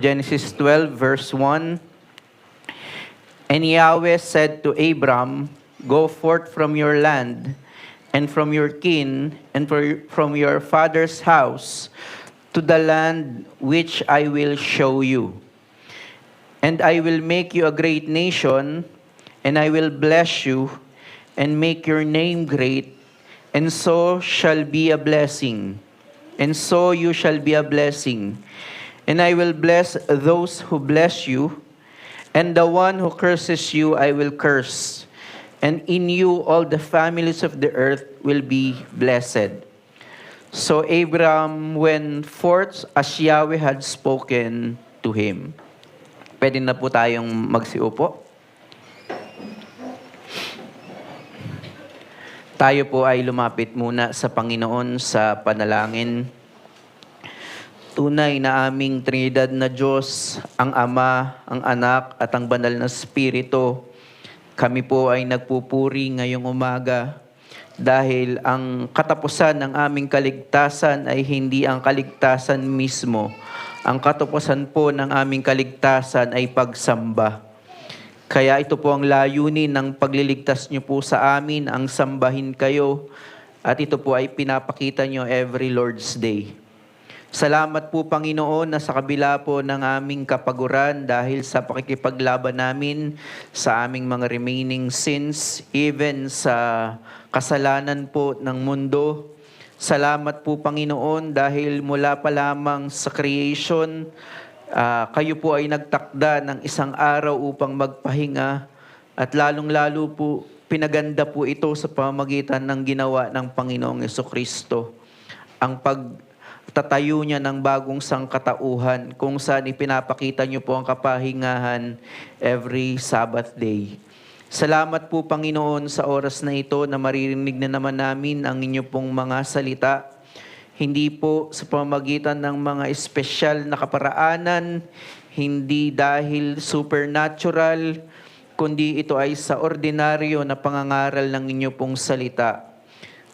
Genesis 12, verse 1. And Yahweh said to Abram, Go forth from your land, and from your kin, and from your father's house, to the land which I will show you. And I will make you a great nation, and I will bless you, and make your name great, and so shall be a blessing. And so you shall be a blessing. And I will bless those who bless you, and the one who curses you I will curse. And in you all the families of the earth will be blessed. So Abram went forth as Yahweh had spoken to him. Pwede na po tayong magsiupo. Tayo po ay lumapit muna sa Panginoon sa panalangin. Tunay na aming Trinidad na Diyos, ang Ama, ang Anak, at ang Banal na Espiritu. Kami po ay nagpupuri ngayong umaga dahil ang katapusan ng aming kaligtasan ay hindi ang kaligtasan mismo. Ang katapusan po ng aming kaligtasan ay pagsamba. Kaya ito po ang layunin ng pagliligtas niyo po sa amin, ang sambahin kayo, at ito po ay pinapakita niyo every Lord's Day. Salamat po Panginoon na sa kabila po ng aming kapaguran dahil sa pakikipaglaban namin sa aming mga remaining sins, even sa kasalanan po ng mundo. Salamat po Panginoon dahil mula pa lamang sa creation, kayo po ay nagtakda ng isang araw upang magpahinga at lalong-lalo po pinaganda po ito sa pamamagitan ng ginawa ng Panginoong Jesucristo. Ang pagtatayo niya ng bagong sangkatauhan kung saan ipinapakita niyo po ang kapahingahan every Sabbath day. Salamat po Panginoon sa oras na ito na maririnig na naman namin ang inyo pong mga salita. Hindi po sa pamamagitan ng mga espesyal na kaparaanan, hindi dahil supernatural, kundi ito ay sa ordinaryo na pangangaral ng inyo pong salita.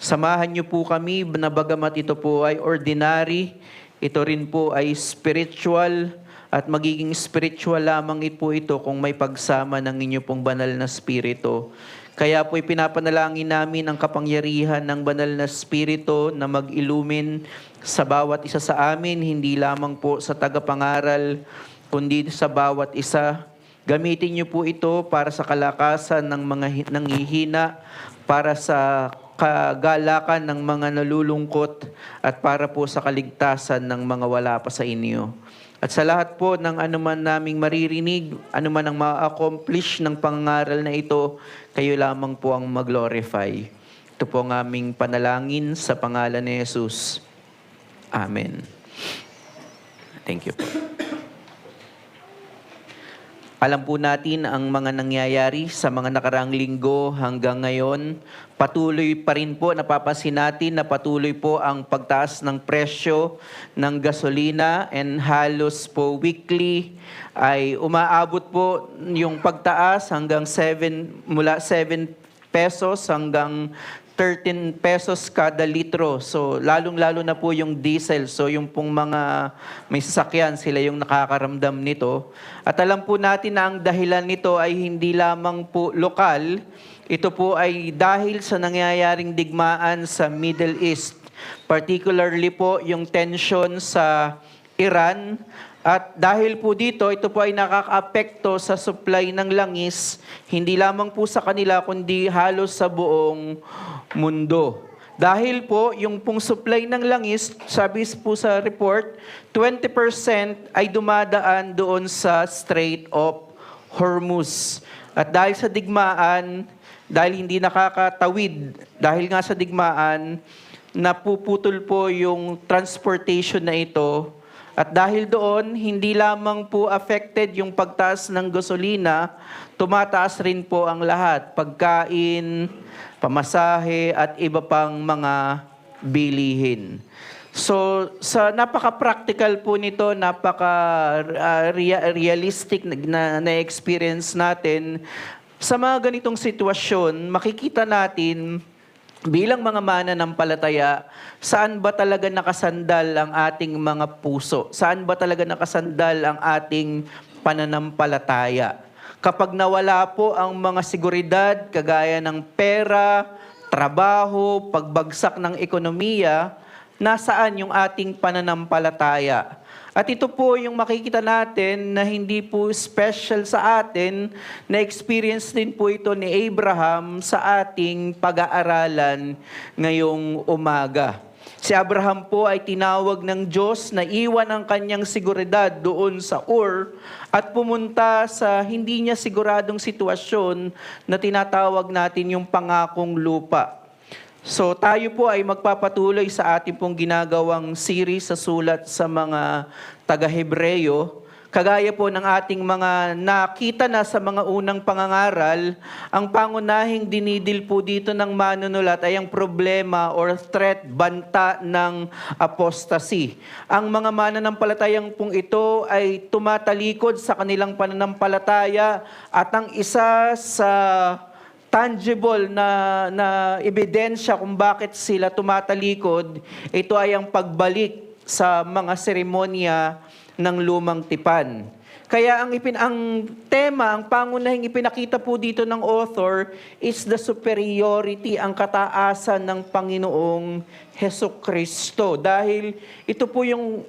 Samahan niyo po kami na bagamat ito po ay ordinary, ito rin po ay spiritual at magiging spiritual lamang po ito kung may pagsama ng inyo pong banal na spirito. Kaya po ipinapanalangin namin ang kapangyarihan ng banal na spirito na mag-illumin sa bawat isa sa amin, hindi lamang po sa tagapangaral, kundi sa bawat isa. Gamitin niyo po ito para sa kalakasan ng mga nanghihina, para sa kagalakan ng mga nalulungkot, at para po sa kaligtasan ng mga wala pa sa inyo. At sa lahat po ng anuman naming maririnig, anuman ang ma-accomplish ng pangangaral na ito, kayo lamang po ang mag-glorify. Ito po ang aming panalangin sa pangalan ni Jesus. Amen. Thank you po. Alam po natin ang mga nangyayari sa mga nakaraang linggo hanggang ngayon. Patuloy pa rin po, napapansin natin na patuloy po ang pagtaas ng presyo ng gasolina, and halos po weekly ay umaabot po yung pagtaas hanggang mula 7 pesos hanggang 13 pesos kada litro. So, lalong-lalo na po yung diesel. So, yung pong mga may sasakyan, sila yung nakakaramdam nito. At alam po natin na ang dahilan nito ay hindi lamang po lokal. Ito po ay dahil sa nangyayaring digmaan sa Middle East. Particularly po yung tension sa Iran. At dahil po dito, ito po ay nakaka-apekto sa supply ng langis, hindi lamang po sa kanila, kundi halos sa buong mundo. Dahil po, yung pong supply ng langis, sabi po sa report, 20% ay dumadaan doon sa Strait of Hormuz. At dahil sa digmaan, dahil hindi nakakatawid, dahil nga sa digmaan, napuputol po yung transportation na ito. At dahil doon, hindi lamang po affected yung pagtaas ng gasolina, tumataas rin po ang lahat. Pagkain, pamasahe, at iba pang mga bilihin. So, sa napaka-practical po nito, napaka-realistic na experience natin, sa mga ganitong sitwasyon, makikita natin bilang mga mananampalataya, saan ba talaga nakasandal ang ating mga puso? Saan ba talaga nakasandal ang ating pananampalataya? Kapag nawala po ang mga seguridad, kagaya ng pera, trabaho, pagbagsak ng ekonomiya, nasaan yung ating pananampalataya? At ito po yung makikita natin na hindi po special sa atin, na experience din po ito ni Abraham sa ating pag-aaralan ngayong umaga. Si Abraham po ay tinawag ng Diyos na iwan ang kanyang seguridad doon sa Ur at pumunta sa hindi niya siguradong sitwasyon na tinatawag natin yung pangakong lupa. So tayo po ay magpapatuloy sa ating pong ginagawang series sa sulat sa mga taga-Hebreyo. Kagaya po ng ating mga nakita na sa mga unang pangangaral, ang pangunahing dinidil po dito ng manunulat ay ang problema or threat, banta ng apostasy. Ang mga mananampalatayang pong ito ay tumatalikod sa kanilang pananampalataya at ang isa sa tangible na ebidensya kung bakit sila tumatalikod, ito ay ang pagbalik sa mga seremonya ng lumang tipan. Kaya ang tema, ang pangunahing ipinakita po dito ng author is the superiority, ang kataasan ng Panginoong Hesukristo. Dahil ito po yung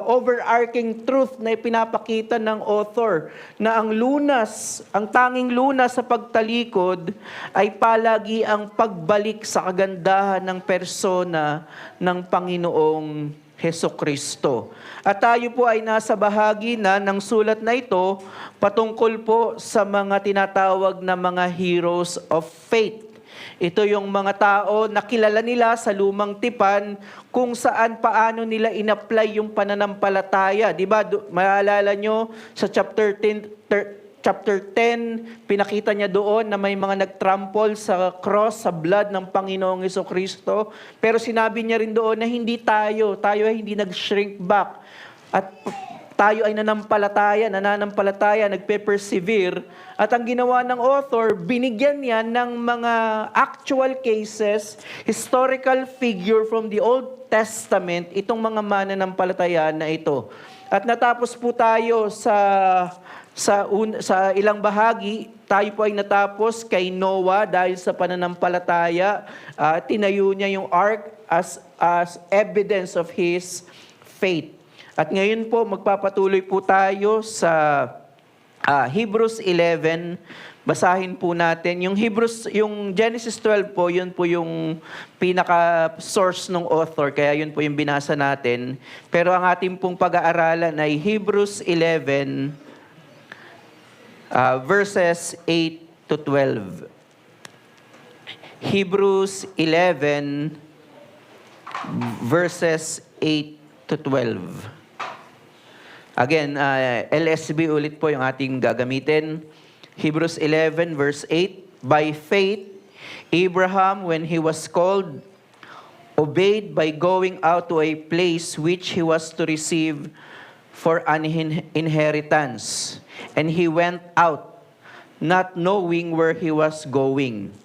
overarching truth na ipinapakita ng author, na ang lunas, ang tanging lunas sa pagtalikod ay palagi ang pagbalik sa kagandahan ng persona ng Panginoong Hesukristo. At tayo po ay nasa bahagi na ng sulat na ito patungkol po sa mga tinatawag na mga heroes of faith. Ito yung mga tao na kilala nila sa lumang tipan kung saan paano nila in-apply yung pananampalataya. Diba? Maalala nyo sa chapter 10, pinakita niya doon na may mga nagtrample sa cross, sa blood ng Panginoong Hesukristo. Pero sinabi niya rin doon na hindi tayo ay hindi nag-shrink back. At tayo ay nananampalataya, nagpe-persevere. At ang ginawa ng author, binigyan niya ng mga actual cases, historical figure from the Old Testament, itong mga mananampalataya na ito. At natapos po tayo sa ilang bahagi, tayo po ay natapos kay Noah dahil sa pananampalataya. Tinayo niya yung ark as evidence of his faith. At ngayon po, magpapatuloy po tayo sa Hebrews 11. Basahin po natin. Yung Genesis 12 po, yun po yung pinaka-source ng author, kaya yun po yung binasa natin. Pero ang ating pong pag-aaralan ay Hebrews 11, verses 8 to 12. Hebrews 11, verses 8 to 12. Again, LSB ulit po yung ating gagamitin. Hebrews 11, verse 8. By faith, Abraham, when he was called, obeyed by going out to a place which he was to receive for an inheritance. And he went out, not knowing where he was going.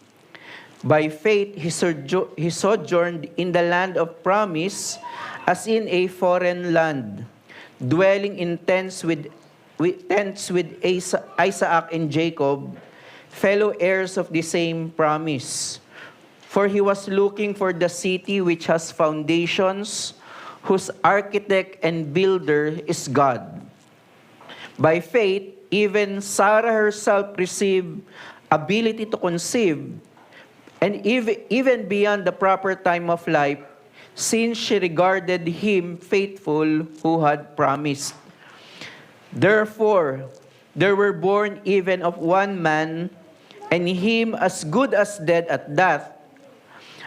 By faith, he sojourned in the land of promise, as in a foreign land, dwelling in tents with Isaac and Jacob, fellow heirs of the same promise. For he was looking for the city which has foundations, whose architect and builder is God. By faith, even Sarah herself received ability to conceive, and even beyond the proper time of life, since she regarded him faithful who had promised. Therefore, there were born even of one man, and him as good as dead at death,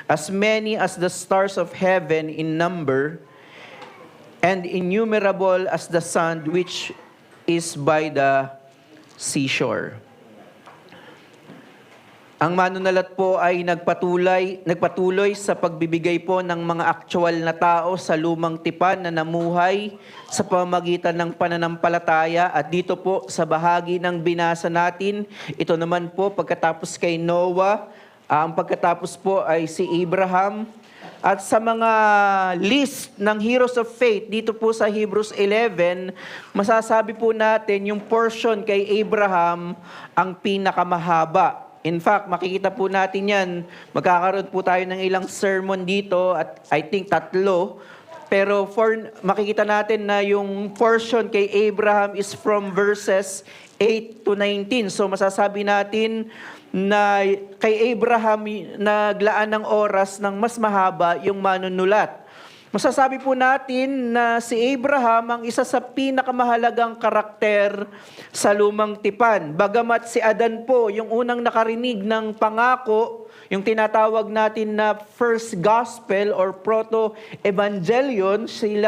as many as the stars of heaven in number, and innumerable as the sand which is by the seashore. Ang manunulat po ay nagpatuloy sa pagbibigay po ng mga aktual na tao sa lumang tipan na namuhay sa pamamagitan ng pananampalataya. At dito po sa bahagi ng binasa natin, ito naman po pagkatapos kay Noah, Ang pagkatapos po ay si Abraham. At sa mga list ng heroes of faith, dito po sa Hebrews 11, masasabi po natin yung portion kay Abraham ang pinakamahaba. In fact, makikita po natin yan. Magkakaroon po tayo ng ilang sermon dito at I think 3. Pero makikita natin na yung portion kay Abraham is from verses 8 to 19. So masasabi natin na kay Abraham naglaan ng oras ng mas mahaba yung manunulat. Masasabi po natin na si Abraham ang isa sa pinakamahalagang karakter sa lumang tipan. Bagamat si Adan po, yung unang nakarinig ng pangako, yung tinatawag natin na first gospel or proto-evangelion, si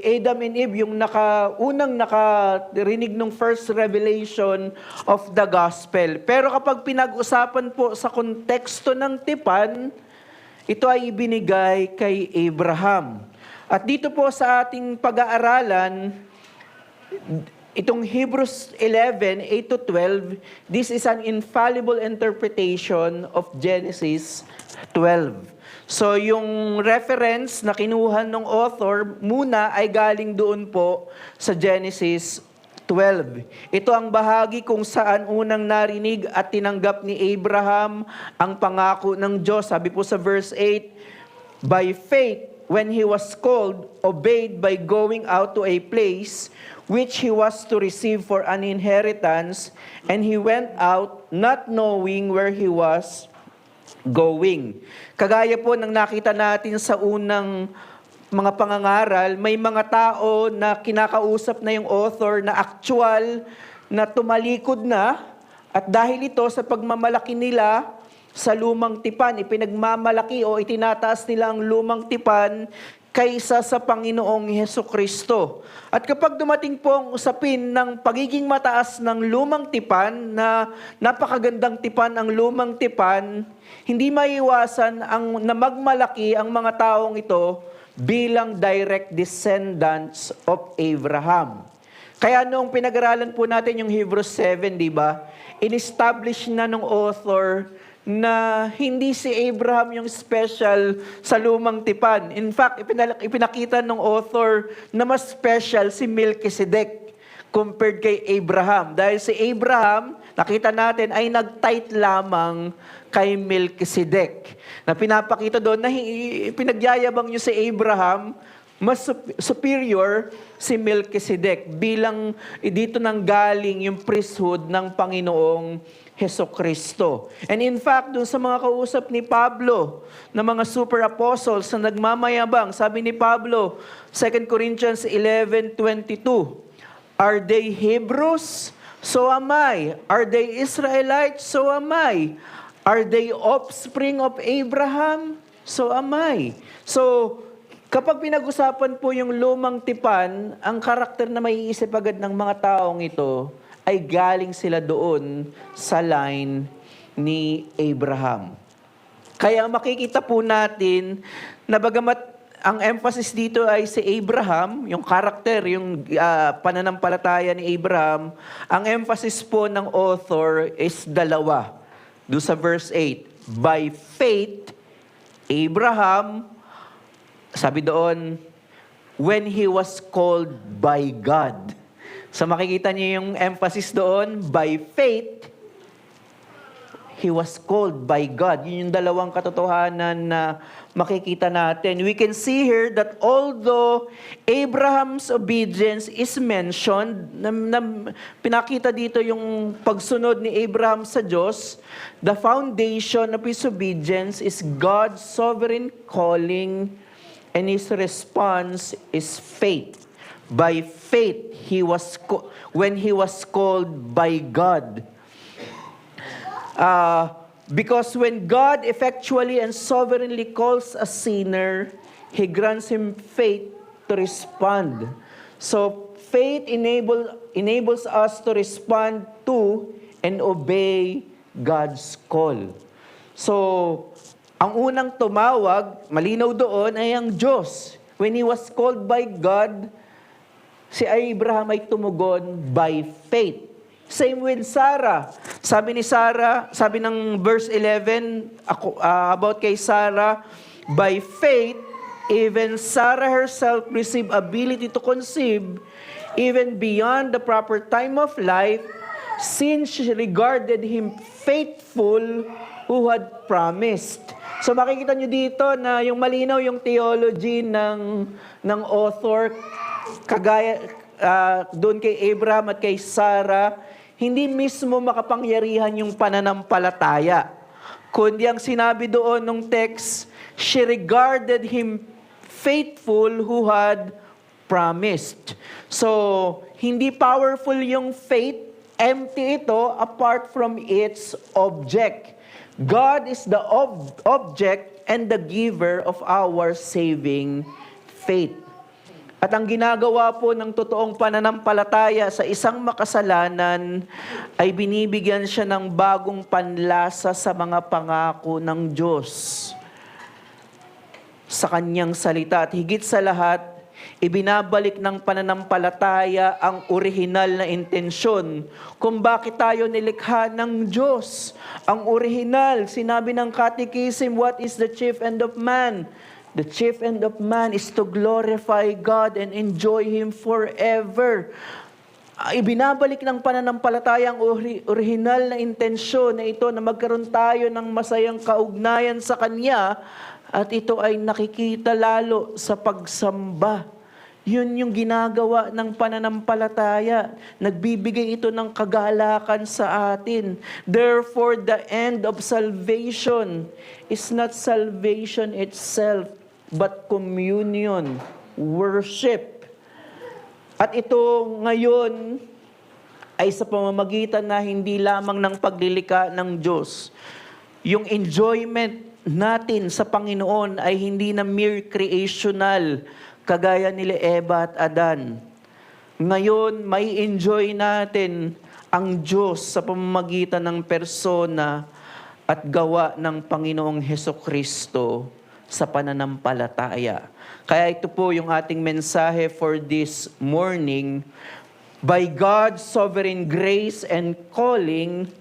Adam and Eve, yung unang nakarinig ng first revelation of the gospel. Pero kapag pinag-usapan po sa konteksto ng tipan, ito ay ibinigay kay Abraham. At dito po sa ating pag-aaralan, itong Hebrews 11, 8 to 12, this is an infallible interpretation of Genesis 12. So yung reference na kinuha ng author muna ay galing doon po sa Genesis 12. Ito ang bahagi kung saan unang narinig at tinanggap ni Abraham ang pangako ng Diyos. Sabi po sa verse 8, by faith, when he was called, obeyed by going out to a place which he was to receive for an inheritance, and he went out not knowing where he was going. Kagaya po ng nakita natin sa unang mga pangangaral, may mga tao na kinakausap na yung author na actual na tumalikod na, at dahil ito sa pagmamalaki nila sa lumang tipan, ipinagmamalaki o itinataas nila ang lumang tipan kaysa sa Panginoong Hesukristo. At kapag dumating po ang usapin ng pagiging mataas ng lumang tipan, na napakagandang tipan ang lumang tipan, hindi maiwasan na magmalaki ang mga taong ito bilang direct descendants of Abraham. Kaya noong pinag-aralan po natin yung Hebrews 7, di ba? In-establish na ng author na hindi si Abraham yung special sa lumang tipan. In fact, ipinakita ng author na mas special si Melchizedek compared kay Abraham. Dahil si Abraham, nakita natin, ay nag-tithe lamang kay Melchizedek. Na pinapakita doon na pinagyayabang nyo si Abraham, mas superior si Melchizedek bilang dito nang galing yung priesthood ng Panginoong Hesukristo. And in fact, dun sa mga kausap ni Pablo, na mga super apostles na nagmamayabang, sabi ni Pablo, 2 Corinthians 11:22, are they Hebrews? So am I. Are they Israelites? So am I. Are they offspring of Abraham? So am I. So, kapag pinag-usapan po yung lumang tipan, ang karakter na maiisip agad ng mga taong ito ay galing sila doon sa line ni Abraham. Kaya makikita po natin na bagamat ang emphasis dito ay si Abraham, yung karakter, yung pananampalataya ni Abraham, ang emphasis po ng author is dalawa. Do sa verse 8, by faith, Abraham, sabi doon, when he was called by God. So makikita niyo yung emphasis doon, by faith, he was called by God. Yun yung dalawang katotohanan na makikita natin. We can see here that although Abraham's obedience is mentioned, pinakita dito yung pagsunod ni Abraham sa Diyos, the foundation of his obedience is God's sovereign calling, and his response is faith. By faith, when he was called by God. Because when God effectually and sovereignly calls a sinner, He grants him faith to respond. So, faith enables us to respond to and obey God's call. So, ang unang tumawag, malinaw doon, ay ang Diyos. When he was called by God, si Abraham ay tumugon by faith. Same with Sarah. Sabi ni Sarah, sabi ng verse 11, about kay Sarah, by faith, even Sarah herself received ability to conceive, even beyond the proper time of life, since she regarded him faithful who had promised. So makikita nyo dito na yung malinaw yung theology ng author, kagaya doon kay Abraham at kay Sarah, hindi mismo makapangyarihan yung pananampalataya. Kundi ang sinabi doon ng text, she regarded him faithful who had promised. So, hindi powerful yung faith, empty ito apart from its object. God is the object and the giver of our saving faith. At ang ginagawa po ng totoong pananampalataya sa isang makasalanan ay binibigyan siya ng bagong panlasa sa mga pangako ng Diyos sa kanyang salita. At higit sa lahat, ibinabalik ng pananampalataya ang orihinal na intensyon kung bakit tayo nilikha ng Diyos. Ang orihinal, sinabi ng Catechism, what is the chief end of man? The chief end of man is to glorify God and enjoy Him forever. Ibinabalik ng pananampalataya ang orihinal na intensyon na ito na magkaroon tayo ng masayang kaugnayan sa Kanya at ito ay nakikita lalo sa pagsamba. Yun yung ginagawa ng pananampalataya. Nagbibigay ito ng kagalakan sa atin. Therefore, the end of salvation is not salvation itself, but communion, worship. At ito ngayon ay sa pamamagitan na hindi lamang ng paglilika ng Diyos. Yung enjoyment natin sa Panginoon ay hindi na mere creational, kagaya nila Eva at Adan. Ngayon, may enjoy natin ang Diyos sa pamamagitan ng persona at gawa ng Panginoong Hesukristo sa pananampalataya. Kaya ito po yung ating mensahe for this morning. By God's sovereign grace and calling,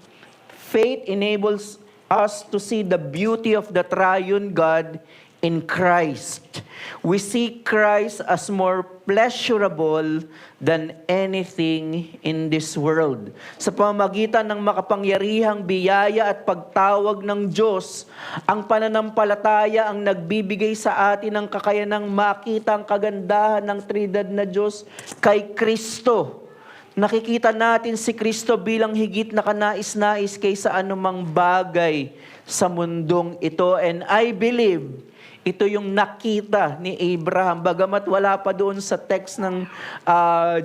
faith enables us to see the beauty of the triune God in Christ. We see Christ as more pleasurable than anything in this world. Sa pamamagitan ng makapangyarihang biyaya at pagtawag ng Diyos, ang pananampalataya ang nagbibigay sa atin ng kakayanang makita ang kagandahan ng Trinidad na Diyos kay Kristo. Nakikita natin si Kristo bilang higit na kanais-nais kaysa anumang bagay sa mundong ito. And I believe ito yung nakita ni Abraham. Bagamat wala pa doon sa text ng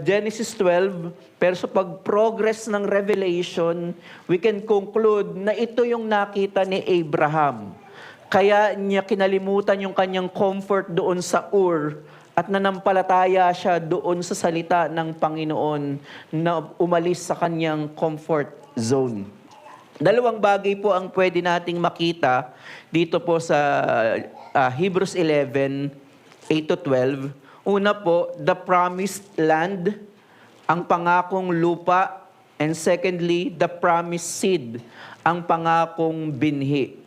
Genesis 12, pero sa pag-progress ng Revelation, we can conclude na ito yung nakita ni Abraham. Kaya niya kinalimutan yung kanyang comfort doon sa Ur at nanampalataya siya doon sa salita ng Panginoon na umalis sa kanyang comfort zone. Dalawang bagay po ang pwede nating makita dito po sa Hebrews 11, 8-12. Una po, the promised land, ang pangakong lupa. And secondly, the promised seed, ang pangakong binhi.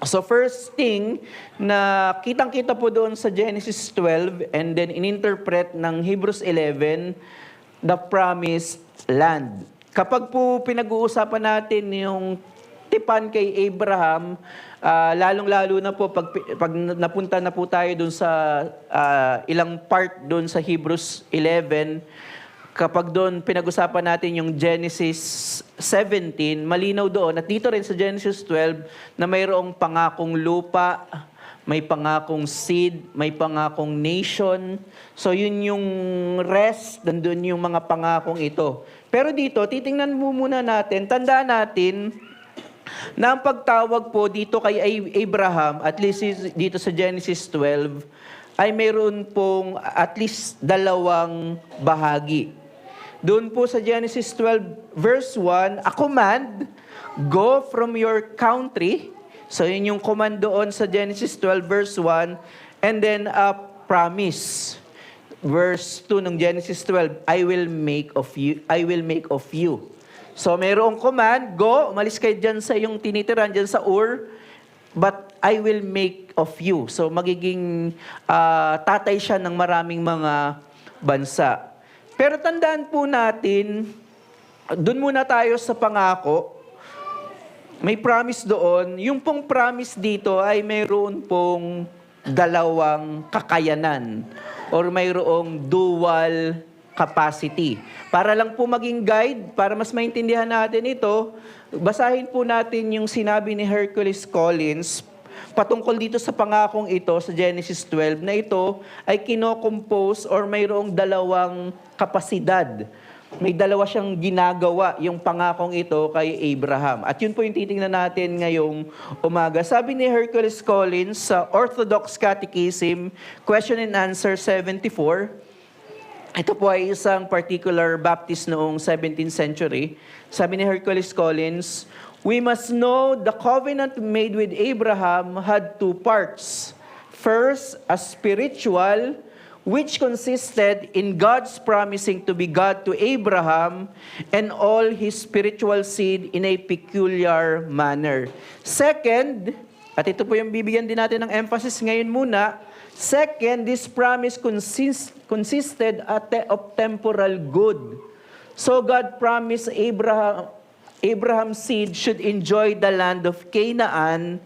So first thing na kitang-kita po doon sa Genesis 12 and then ininterpret ng Hebrews 11, the promised land. Kapag po pinag-uusapan natin yung tipan kay Abraham, lalong-lalo na po pag napunta na po tayo doon sa ilang part doon sa Hebrews 11, kapag doon pinag-usapan natin yung Genesis 17, malinaw doon at dito rin sa Genesis 12 na mayroong pangakong lupa, may pangakong seed, may pangakong nation. So yun yung rest, nandun yung mga pangakong ito. Pero dito, titingnan mo muna natin, tandaan natin na ang pagtawag po dito kay Abraham, at least dito sa Genesis 12, ay mayroon pong at least dalawang bahagi. Doon po sa Genesis 12 verse 1, a command, go from your country. So yun yung command doon sa Genesis 12 verse 1, and then a promise. Verse 2 ng Genesis 12, I will make of you. So mayroong command, go, umalis kayo dyan sa yung tinitiran, dyan sa Ur, but I will make of you. So magiging tatay siya ng maraming mga bansa. Pero tandaan po natin, doon muna tayo sa pangako. May promise doon. Yung pong promise dito ay mayroon pong dalawang kakayanan or mayroong dual capacity. Para lang po maging guide, para mas maintindihan natin ito, basahin po natin yung sinabi ni Hercules Collins patungkol dito sa pangakong ito sa Genesis 12 na ito ay kinocompose or mayroong dalawang kapasidad. May dalawa siyang ginagawa yung pangakong ito kay Abraham. At yun po yung titingnan natin ngayong umaga. Sabi ni Hercules Collins sa Orthodox Catechism, Question and Answer 74, ito po ay isang particular Baptist noong 17th century. Sabi ni Hercules Collins, we must know the covenant made with Abraham had two parts. First, a spiritual, which consisted in God's promising to be God to Abraham and all his spiritual seed in a peculiar manner. Second, at ito po yung bibigyan din natin ng emphasis ngayon muna, second, this promise consisted of temporal good. So God promised Abraham's seed should enjoy the land of Canaan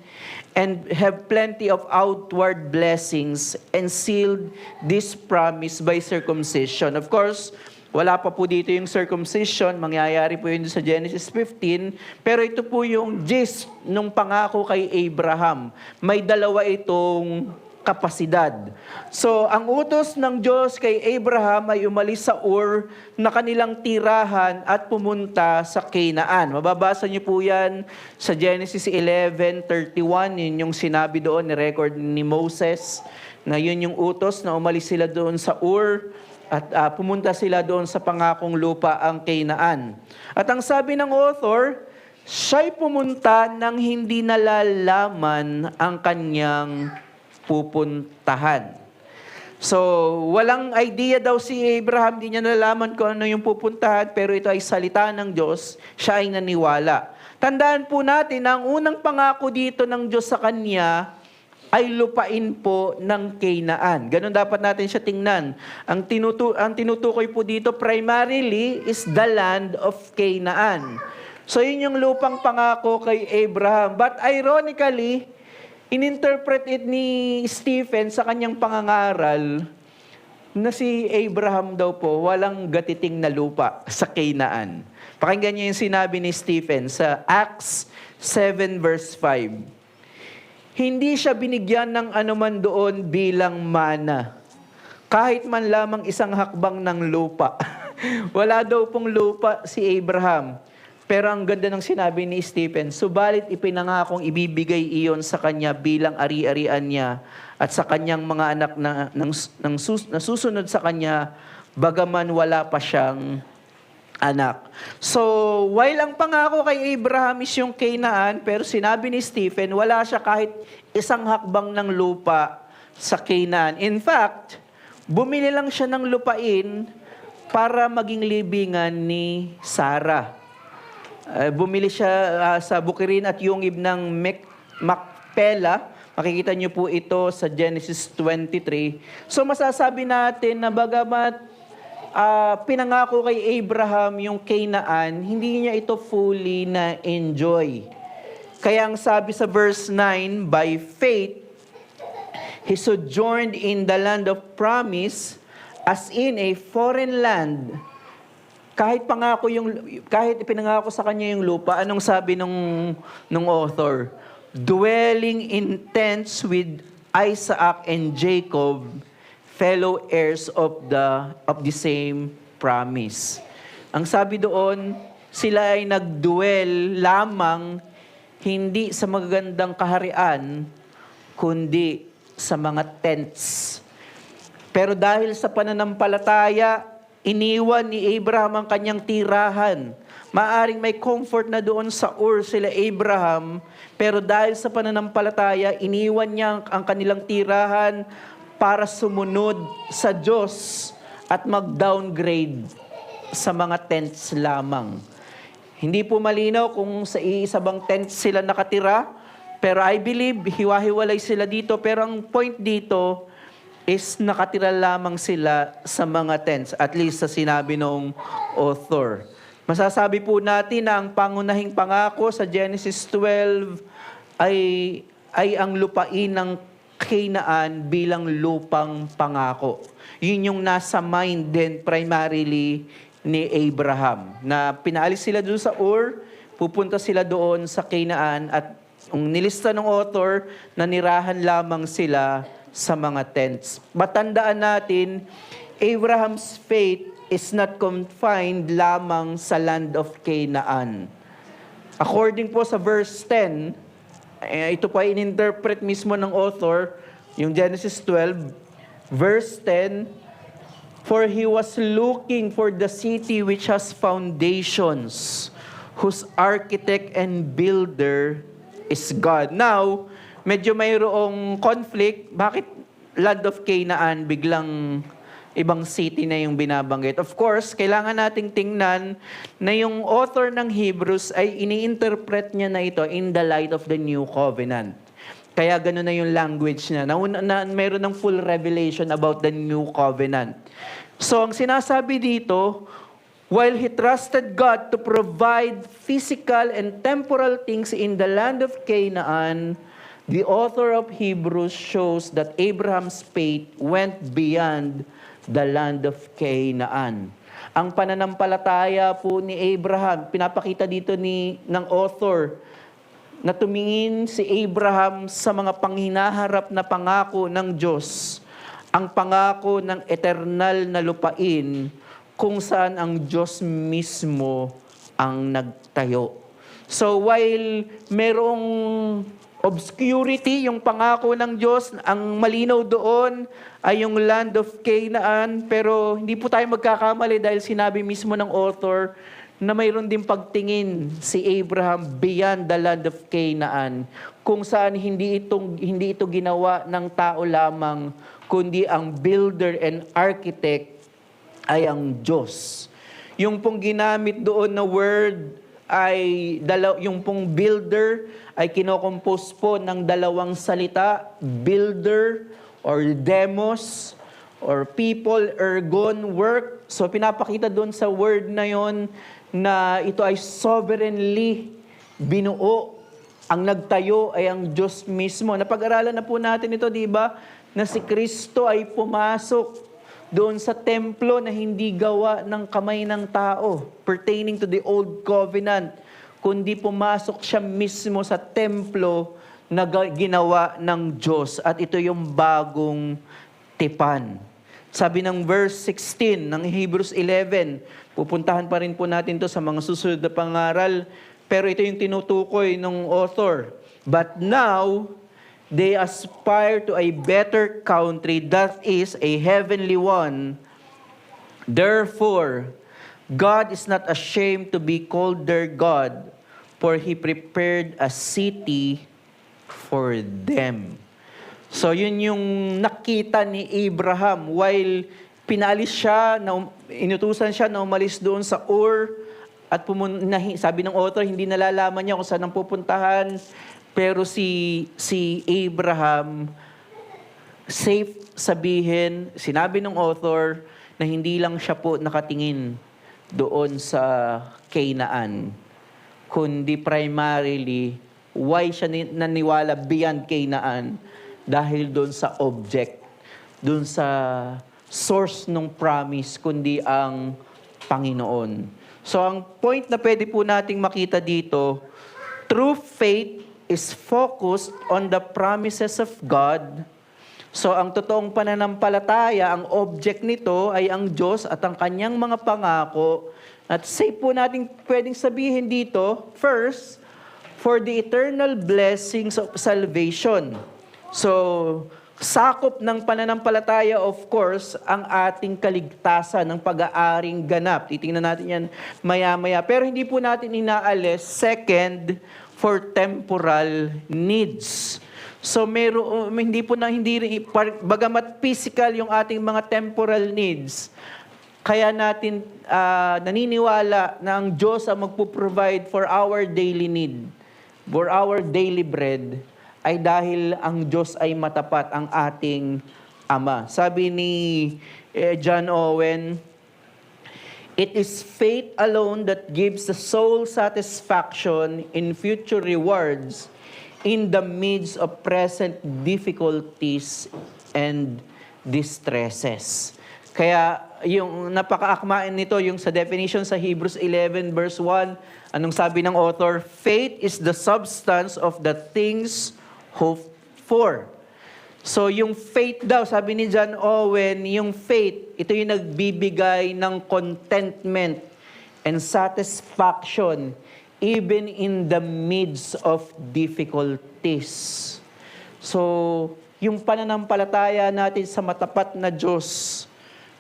and have plenty of outward blessings, and sealed this promise by circumcision. Of course, wala pa po dito yung circumcision, mangyayari po yun sa Genesis 15, pero ito po yung gist nung pangako kay Abraham. May dalawa itong kapasidad. So, ang utos ng Diyos kay Abraham ay umalis sa Ur na kanilang tirahan at pumunta sa Canaan. Mababasa niyo po yan sa Genesis 11:31. Yun yung sinabi doon, ni-record ni Moses, na yun yung utos na umalis sila doon sa Ur at pumunta sila doon sa pangakong lupa, ang Canaan. At ang sabi ng author, siya'y pumunta nang hindi nalalaman ang kanyang pupuntahan. So, walang idea daw si Abraham, di niya nalaman kung ano yung pupuntahan, pero ito ay salita ng Diyos, siya ay naniwala. Tandaan po natin na ang unang pangako dito ng Diyos sa kanya ay lupain po ng Canaan. Ganun dapat natin siya tingnan. Ang tinutukoy po dito primarily is the land of Canaan. So, yun yung lupang pangako kay Abraham. But ironically, ininterpret it ni Stephen sa kanyang pangangaral na si Abraham daw po walang gatiting na lupa sa Canaan. Pakinggan niyo yung sinabi ni Stephen sa Acts 7 verse 5. Hindi siya binigyan ng anuman doon bilang mana, kahit man lamang isang hakbang ng lupa. Wala daw pong lupa si Abraham. Pero ang ganda ng sinabi ni Stephen, subalit ipinangakong ibibigay iyon sa kanya bilang ari-arian niya at sa kanyang mga anak na susunod sa kanya, bagaman wala pa siyang anak. So, while ang pangako kay Abraham is yung Canaan, pero sinabi ni Stephen, wala siya kahit isang hakbang ng lupa sa Canaan. In fact, bumili lang siya ng lupain para maging libingan ni Sarah. Bumili siya sa Bukirin at Yungib ng Macpela. Makikita niyo po ito sa Genesis 23. So masasabi natin na bagamat pinangako kay Abraham yung Canaan, hindi niya ito fully na-enjoy. Kaya ang sabi sa verse 9, by faith, he sojourned in the land of promise as in a foreign land. Kahit pinangako sa kanya yung lupa, anong sabi nung author? Dwelling in tents with Isaac and Jacob, fellow heirs of the same promise. Ang sabi doon, sila ay nagduel lamang hindi sa magagandang kaharian, kundi sa mga tents. Pero dahil sa pananampalataya, iniwan ni Abraham ang kanyang tirahan. Maaring may comfort na doon sa Ur sila Abraham, pero dahil sa pananampalataya, iniwan niya ang kanilang tirahan para sumunod sa Diyos at mag-downgrade sa mga tents lamang. Hindi po malinaw kung sa iisa bang tent sila nakatira, pero I believe hiwa-hiwalay sila dito. Pero ang point dito is nakatira lamang sila sa mga tents, at least sa sinabi ng author. Masasabi po natin na ang pangunahing pangako sa Genesis 12 ay ang lupain ng Canaan bilang lupang pangako. Yun yung nasa mind din primarily ni Abraham, na pinaalis sila doon sa Ur, pupunta sila doon sa Canaan, at ang nilista ng author, nanirahan lamang sila sa mga tents. Matandaan natin, Abraham's faith is not confined lamang sa land of Canaan. According po sa verse 10, ito po ay in-interpret mismo ng author, yung Genesis 12, verse 10, "For he was looking for the city which has foundations, whose architect and builder is God." Now, medyo mayroong conflict. Bakit land of Canaan biglang ibang city na yung binabanggit? Of course, kailangan nating tingnan na yung author ng Hebrews ay ini-interpret niya na ito in the light of the New Covenant. Kaya gano'n na yung language niya. Mayroon ng full revelation about the New Covenant. So, ang sinasabi dito, while he trusted God to provide physical and temporal things in the land of Canaan, the author of Hebrews shows that Abraham's faith went beyond the land of Canaan. Ang pananampalataya po ni Abraham, pinapakita dito ng author, na tumingin si Abraham sa mga panghinaharap na pangako ng Diyos, ang pangako ng eternal na lupain kung saan ang Diyos mismo ang nagtayo. So while merong obscurity yung pangako ng Diyos, ang malinaw doon ay yung land of Canaan, pero hindi po tayo magkakamali dahil sinabi mismo ng author na mayroon din pagtingin si Abraham beyond the land of Canaan, kung saan hindi ito ginawa ng tao lamang, kundi ang builder and architect ay ang Diyos. Yung pong ginamit doon na word ay yung pong builder ay kinokompose po ng dalawang salita, builder or demos, or people, ergon, work. So pinapakita doon sa word na yon na ito ay sovereignly binuo. Ang nagtayo ay ang Diyos mismo. Napag-aralan na po natin ito, di ba? Na si Kristo ay pumasok doon sa templo na hindi gawa ng kamay ng tao, pertaining to the old covenant, kundi pumasok siya mismo sa templo na ginawa ng Diyos. At ito yung bagong tipan. Sabi ng verse 16 ng Hebrews 11, pupuntahan pa rin po natin to sa mga susunod na pangaral, pero ito yung tinutukoy ng author. "But now, they aspire to a better country, that is, a heavenly one. Therefore, God is not ashamed to be called their God, for He prepared a city for them." So yun yung nakita ni Abraham while pinalis siya, inutusan siya na umalis doon sa Ur, at sabi ng author, hindi nalalaman niya kung saan ang pupuntahan, pero si Abraham, safe sabihin, sinabi ng author, na hindi lang siya po nakatingin doon sa Canaan, kundi primarily, why siya naniwala beyond Canaan? Dahil doon sa object, doon sa source ng promise, kundi ang Panginoon. So ang point na pwede po nating makita dito, true faith is focused on the promises of God. So ang totoong pananampalataya, ang object nito ay ang Diyos at ang kanyang mga pangako. At safe po nating pwedeng sabihin dito, first, for the eternal blessings of salvation. So, sakop ng pananampalataya, of course, ang ating kaligtasan ng pag-aaring ganap. Titingnan natin yan maya-maya. Pero hindi po natin inaalis. Second, for temporal needs. So, bagamat physical yung ating mga temporal needs, Kaya natin naniniwala na ang Diyos ang magpo-provide for our daily need, for our daily bread, ay dahil ang Diyos ay matapat, ang ating Ama. Sabi ni John Owen, "It is faith alone that gives the soul satisfaction in future rewards in the midst of present difficulties and distresses." Kaya yung napaka-akmain nito, yung sa definition sa Hebrews 11 verse 1, anong sabi ng author? Faith is the substance of the things hoped for. So yung faith daw, sabi ni John Owen, yung faith, ito yung nagbibigay ng contentment and satisfaction even in the midst of difficulties. So, yung pananampalataya natin sa matapat na Diyos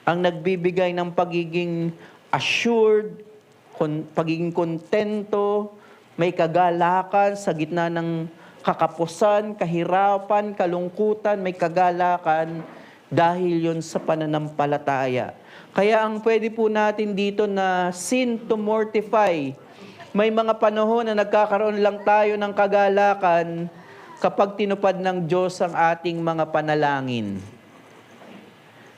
ang nagbibigay ng pagiging assured, pagiging kontento, may kagalakan sa gitna ng kakapusan, kahirapan, kalungkutan, may kagalakan dahil yun sa pananampalataya. Kaya ang pwede po natin dito na sin to mortify, may mga panahon na nagkakaroon lang tayo ng kagalakan kapag tinupad ng Diyos ang ating mga panalangin.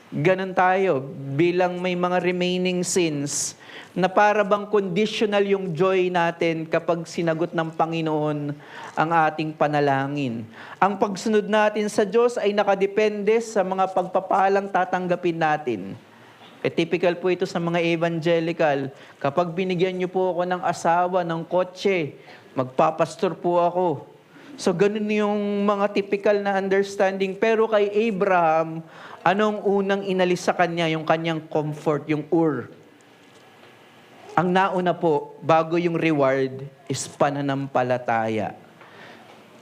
Ganon tayo bilang may mga remaining sins na para bang conditional yung joy natin kapag sinagot ng Panginoon ang ating panalangin. Ang pagsunod natin sa Diyos ay nakadepende sa mga pagpapalang tatanggapin natin. Typical po ito sa mga evangelical. Kapag binigyan niyo po ako ng asawa, ng kotse, magpapastor po ako. So ganun yung mga typical na understanding. Pero kay Abraham, anong unang inalis sa kanya? Yung kanyang comfort, yung Ur. Ang nauna po, bago yung reward, is pananampalataya.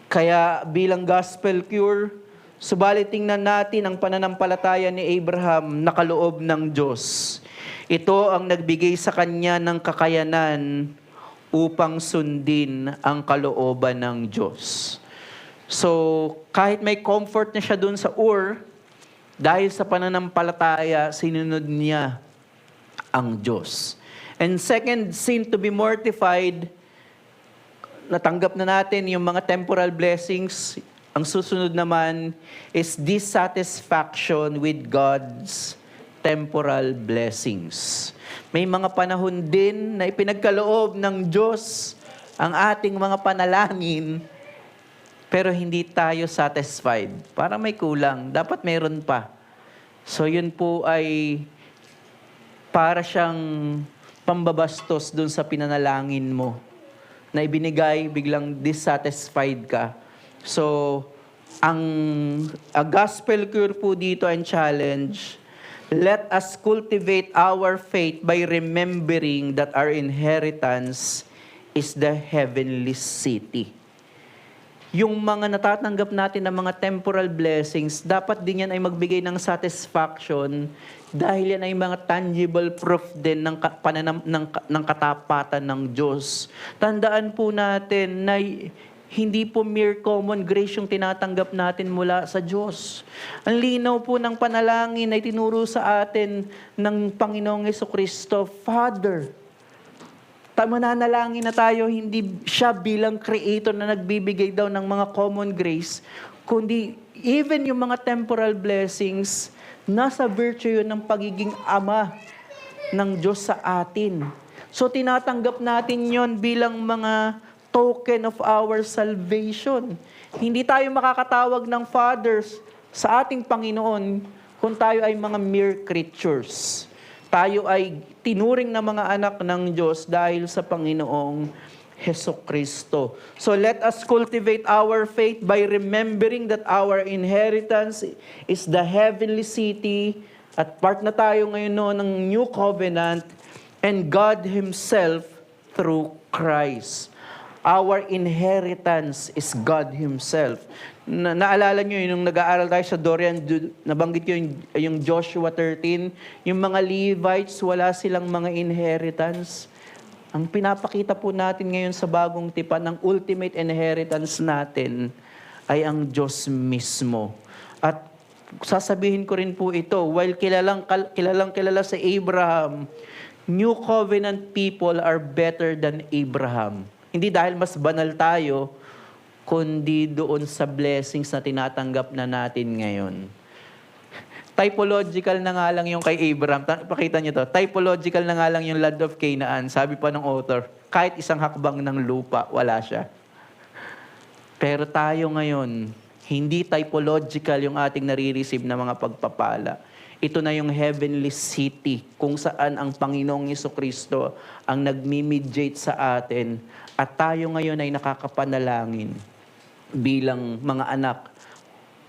Kaya bilang gospel cure, subalit tingnan natin ang pananampalataya ni Abraham na kaloob ng Diyos. Ito ang nagbigay sa kanya ng kakayanan upang sundin ang kalooban ng Diyos. So, kahit may comfort na siya dun sa Ur, dahil sa pananampalataya, sinunod niya ang Diyos. And second, sin to be mortified, natanggap na natin yung mga temporal blessings. Ang susunod naman is dissatisfaction with God's temporal blessings. May mga panahon din na ipinagkaloob ng Diyos ang ating mga panalangin, pero hindi tayo satisfied. Parang may kulang. Dapat mayroon pa. So yun po ay para siyang pambabastos dun sa pinanalangin mo na ibinigay, biglang dissatisfied ka. So, a gospel cure po dito and challenge, let us cultivate our faith by remembering that our inheritance is the heavenly city. Yung mga natatanggap natin ng mga temporal blessings, dapat din yan ay magbigay ng satisfaction dahil yan ay mga tangible proof din ng katapatan ng Diyos. Tandaan po natin na hindi po mere common grace yung tinatanggap natin mula sa Diyos. Ang linaw po ng panalangin ay tinuro sa atin ng Panginoong Jesucristo, Father, mananalangin na tayo, hindi siya bilang creator na nagbibigay daw ng mga common grace, kundi even yung mga temporal blessings, nasa virtue yun ng pagiging ama ng Diyos sa atin. So tinatanggap natin yon bilang mga token of our salvation. Hindi tayo makakatawag ng fathers sa ating Panginoon kung tayo ay mga mere creatures. Tayo ay tinuring na mga anak ng Diyos dahil sa Panginoong Hesukristo. So let us cultivate our faith by remembering that our inheritance is the heavenly city, at part na tayo ngayon noon ng New Covenant, and God Himself through Christ. Our inheritance is God Himself. Naalala nyo yun, nung nag-aaral tayo sa Dorian, nabanggit yung Joshua 13, yung mga Levites, wala silang mga inheritance. Ang pinapakita po natin ngayon sa bagong tipan, ang ultimate inheritance natin ay ang Diyos mismo. At sasabihin ko rin po ito, while kilala si Abraham, New Covenant people are better than Abraham. Hindi dahil mas banal tayo, kundi doon sa blessings na tinatanggap na natin ngayon. Typological na nga lang yung kay Abraham. Pakita niyo to. Typological na nga lang yung land of Canaan. Sabi pa ng author, kahit isang hakbang ng lupa, wala siya. Pero tayo ngayon, hindi typological yung ating nare-receive na mga pagpapala. Ito na yung heavenly city kung saan ang Panginoong Jesucristo ang nagmi-mediate sa atin at tayo ngayon ay nakakapanalangin bilang mga anak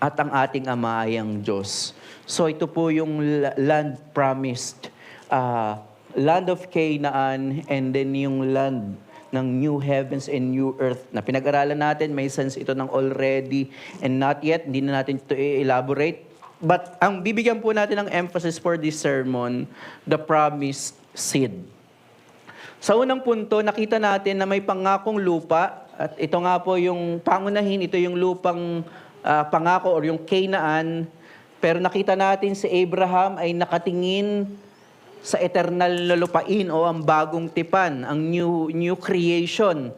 at ang ating Ama ay ang Diyos. So ito po yung land promised, land of Canaan, and then yung land ng new heavens and new earth na pinag-aralan natin. May sense ito ng already and not yet. Hindi na natin ito i-elaborate. But ang bibigyan po natin ng emphasis for this sermon, the promised seed. Sa unang punto, nakita natin na may pangakong lupa at ito nga po yung pangunahin, ito yung lupang pangako or yung Canaan. Pero nakita natin si Abraham ay nakatingin sa eternal na lupain o ang bagong tipan, ang new creation.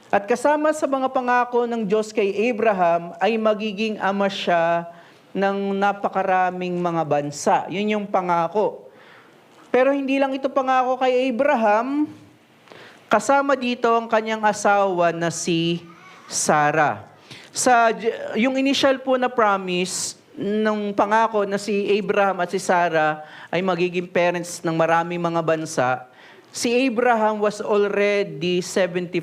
At kasama sa mga pangako ng Diyos kay Abraham ay magiging ama siya ng napakaraming mga bansa. Yun yung pangako. Pero hindi lang ito pangako kay Abraham, kasama dito ang kanyang asawa na si Sarah. Yung initial po na promise ng pangako na si Abraham at si Sarah ay magiging parents ng maraming mga bansa, si Abraham was already 75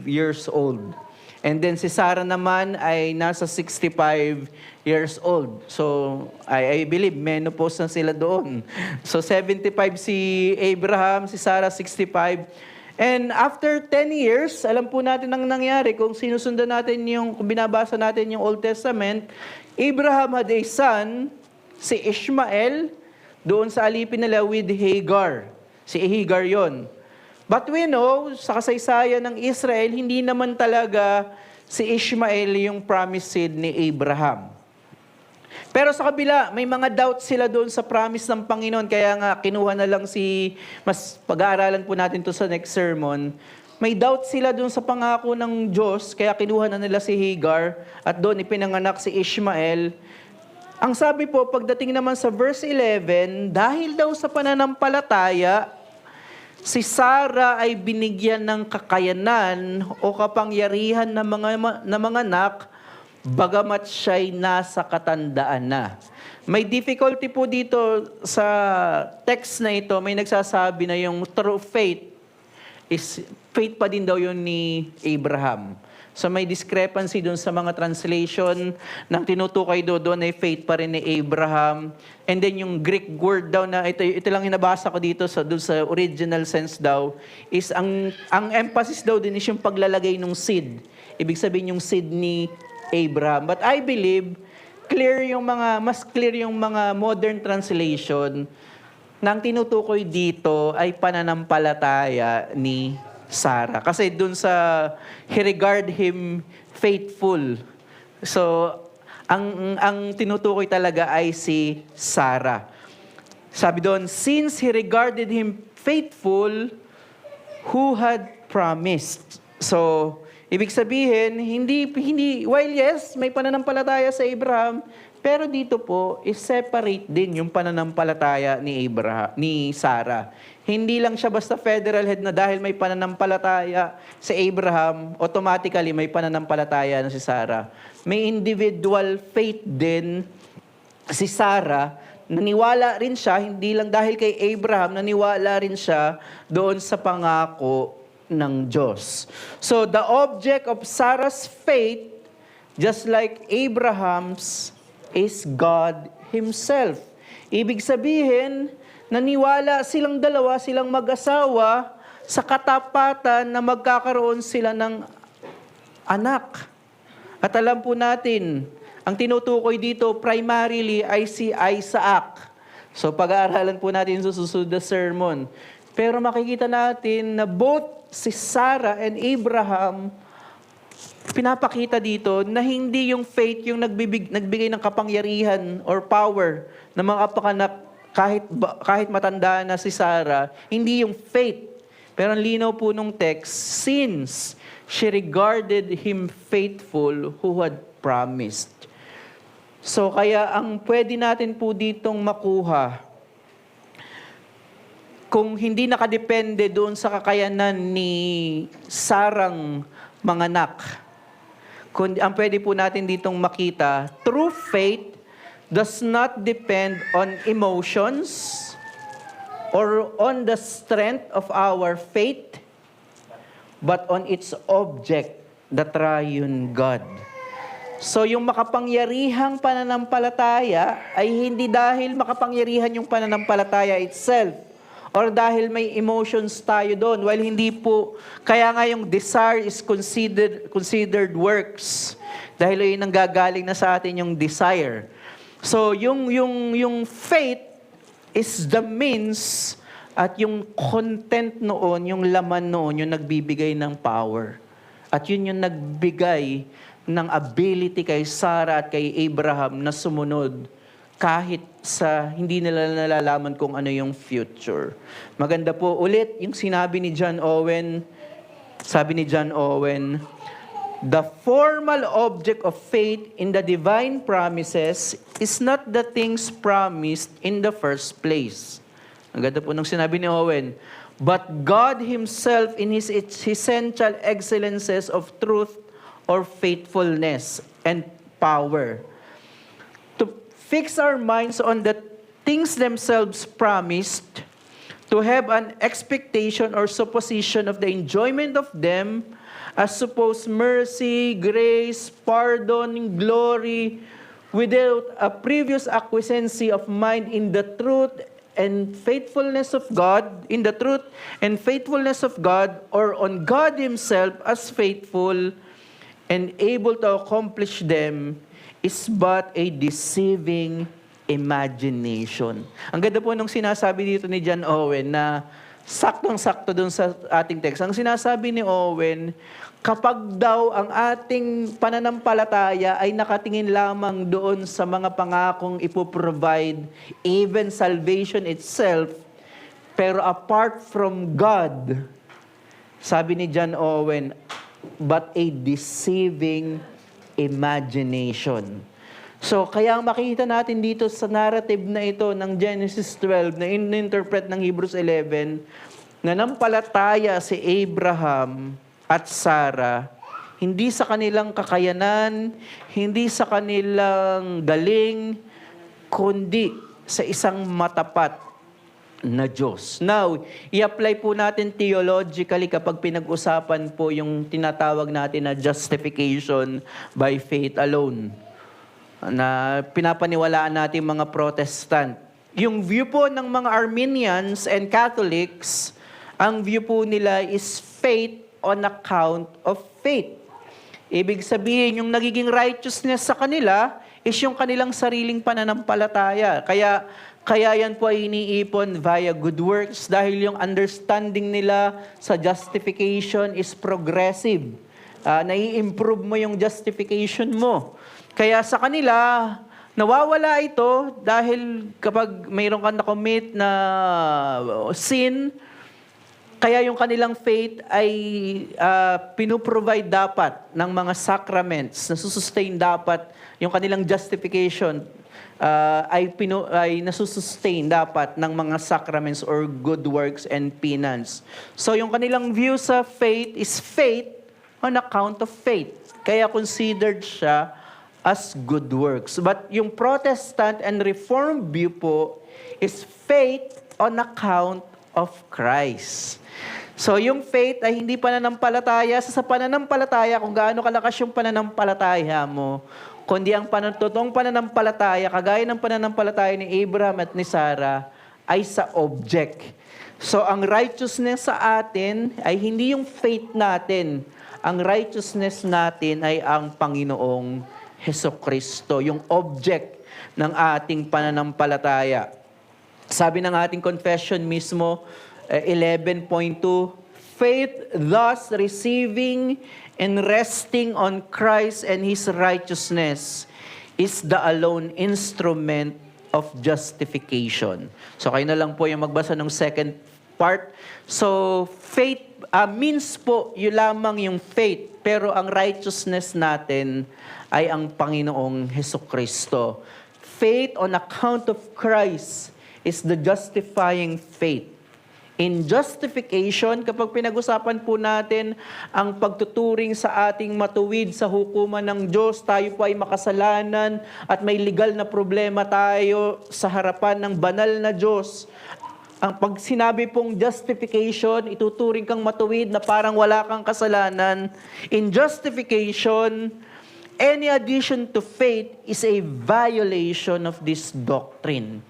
years old. And then si Sarah naman ay nasa 65 years old. So, I believe menopause na sila doon. So, 75 si Abraham, si Sarah 65. And after 10 years, alam po natin ang nangyari kung sinusundan natin kung binabasa natin yung Old Testament, Abraham had a son, si Ishmael, doon sa alipin nila with Hagar. Si Hagar yon. But we know, sa kasaysayan ng Israel, hindi naman talaga si Ishmael yung promised seed ni Abraham. Pero sa kabila, may mga doubts sila doon sa promise ng Panginoon. Kaya nga, kinuha na lang mas pag-aaralan po natin to sa next sermon. May doubt sila doon sa pangako ng Diyos, kaya kinuha na nila si Hagar at doon ipinanganak si Ishmael. Ang sabi po, pagdating naman sa verse 11, dahil daw sa pananampalataya, si Sarah ay binigyan ng kakayanan o kapangyarihan na mga anak, bagamat siya'y nasa katandaan na. May difficulty po dito sa text na ito, may nagsasabi na yung true faith is faith pa din daw yun ni Abraham. So may discrepancy doon sa mga translation ng tinutukoy doon ay faith pa rin ni Abraham. And then yung Greek word daw na ito lang hinabasa ko dito doon sa original sense daw is ang emphasis daw din is yung paglalagay ng seed. Ibig sabihin yung seed ni Abraham. But I believe mas clear yung mga modern translation na ang tinutukoy dito ay pananampalataya ni Sarah. Kasi dun sa he regard him faithful. So, ang tinutukoy talaga ay si Sarah. Sabi doon, since he regarded him faithful, who had promised. So, ibig sabihin, hindi while yes, may pananampalataya sa Abraham, pero dito po, is-separate din yung pananampalataya ni Sarah. Hindi lang siya basta federal head na dahil may pananampalataya si Abraham, automatically may pananampalataya na si Sarah. May individual faith din si Sarah, naniwala rin siya, hindi lang dahil kay Abraham, naniwala rin siya doon sa pangako ng Diyos. So the object of Sarah's faith, just like Abraham's, is God Himself. Ibig sabihin, naniwala silang dalawa, silang mag-asawa, sa katapatan na magkakaroon sila ng anak. At alam po natin, ang tinutukoy dito primarily ay si Isaac. So pag-aaralan po natin sa susunod na sermon. Pero makikita natin na both si Sarah and Abraham pinapakita dito na hindi yung faith yung nagbigay ng kapangyarihan or power ng mga kapakanak kahit matanda na si Sarah, hindi yung faith. Pero ang linaw po nung text, since she regarded him faithful who had promised. So kaya ang pwede natin po ditong makuha, kung hindi nakadepende doon sa kakayanan ni Sarang manganak, ang pwede po natin ditong makita, true faith does not depend on emotions or on the strength of our faith, but on its object, the triune God. So yung makapangyarihang pananampalataya ay hindi dahil makapangyarihan yung pananampalataya itself, or dahil may emotions tayo doon. While hindi po, kaya nga yung desire is considered works. Dahil ay nanggagaling na sa atin yung desire. So yung faith is the means, at yung content noon, yung laman noon, yung nagbibigay ng power. At yun yung nagbigay ng ability kay Sarah at kay Abraham na sumunod kahit sa hindi nila nalalaman kung ano yung future. Maganda po ulit yung sinabi ni John Owen. Sabi ni John Owen, the formal object of faith in the divine promises is not the things promised in the first place. Ang ganda po nung sinabi ni Owen, but God Himself in His essential excellences of truth or faithfulness and power. Fix our minds on the things themselves promised, to have an expectation or supposition of the enjoyment of them, as supposed mercy, grace, pardon, glory, without a previous acquiescence of mind in the truth and faithfulness of God, or on God Himself as faithful and able to accomplish them, is but a deceiving imagination. Ang ganda po nung sinasabi dito ni John Owen na saktong-sakto dun sa ating text. Ang sinasabi ni Owen, kapag daw ang ating pananampalataya ay nakatingin lamang doon sa mga pangakong ipoprovide, even salvation itself, pero apart from God, sabi ni John Owen, but a deceiving imagination. So, kaya ang makikita natin dito sa narrative na ito ng Genesis 12 na in-interpret ng Hebrews 11, na nampalataya si Abraham at Sarah, hindi sa kanilang kakayanan, hindi sa kanilang galing, kundi sa isang matapat na Diyos. Now, i-apply po natin theologically kapag pinag-usapan po yung tinatawag natin na justification by faith alone, na pinapaniwalaan natin mga Protestant. Yung view po ng mga Arminians and Catholics, ang view po nila is faith on account of faith. Ibig sabihin, yung nagiging righteousness sa kanila is yung kanilang sariling pananampalataya. Kaya yan po ay iniipon via good works dahil yung understanding nila sa justification is progressive. Nai-improve mo yung justification mo. Kaya sa kanila, nawawala ito dahil kapag mayroon kang na-commit na sin, kaya yung kanilang faith ay pinuprovide dapat ng mga sacraments, na susustain dapat yung kanilang justification ay nasusustain dapat ng mga sacraments or good works and penance. So yung kanilang view sa faith is faith on account of faith. Kaya considered siya as good works. But yung Protestant and Reformed view po is faith on account of Christ. So yung faith ay hindi pananampalataya. Sa pananampalataya, kung gaano kalakas yung pananampalataya mo, kundi ang totoong pananampalataya, kagaya ng pananampalataya ni Abraham at ni Sarah, ay sa object. So ang righteousness sa atin ay hindi yung faith natin. Ang righteousness natin ay ang Panginoong Hesukristo, yung object ng ating pananampalataya. Sabi ng ating confession mismo, 11.2, Faith, thus receiving and resting on Christ and His righteousness, is the alone instrument of justification. So kayo na lang po yung magbasa ng second part. So faith means po yun lamang yung faith, pero ang righteousness natin ay ang Panginoong Hesukristo. Faith on account of Christ is the justifying faith. In justification, kapag pinag-usapan po natin ang pagtuturing sa ating matuwid sa hukuman ng Diyos, tayo po ay makasalanan at may legal na problema tayo sa harapan ng banal na Diyos. Ang pag sinabi pong justification, ituturing kang matuwid na parang wala kang kasalanan. In justification, any addition to faith is a violation of this doctrine.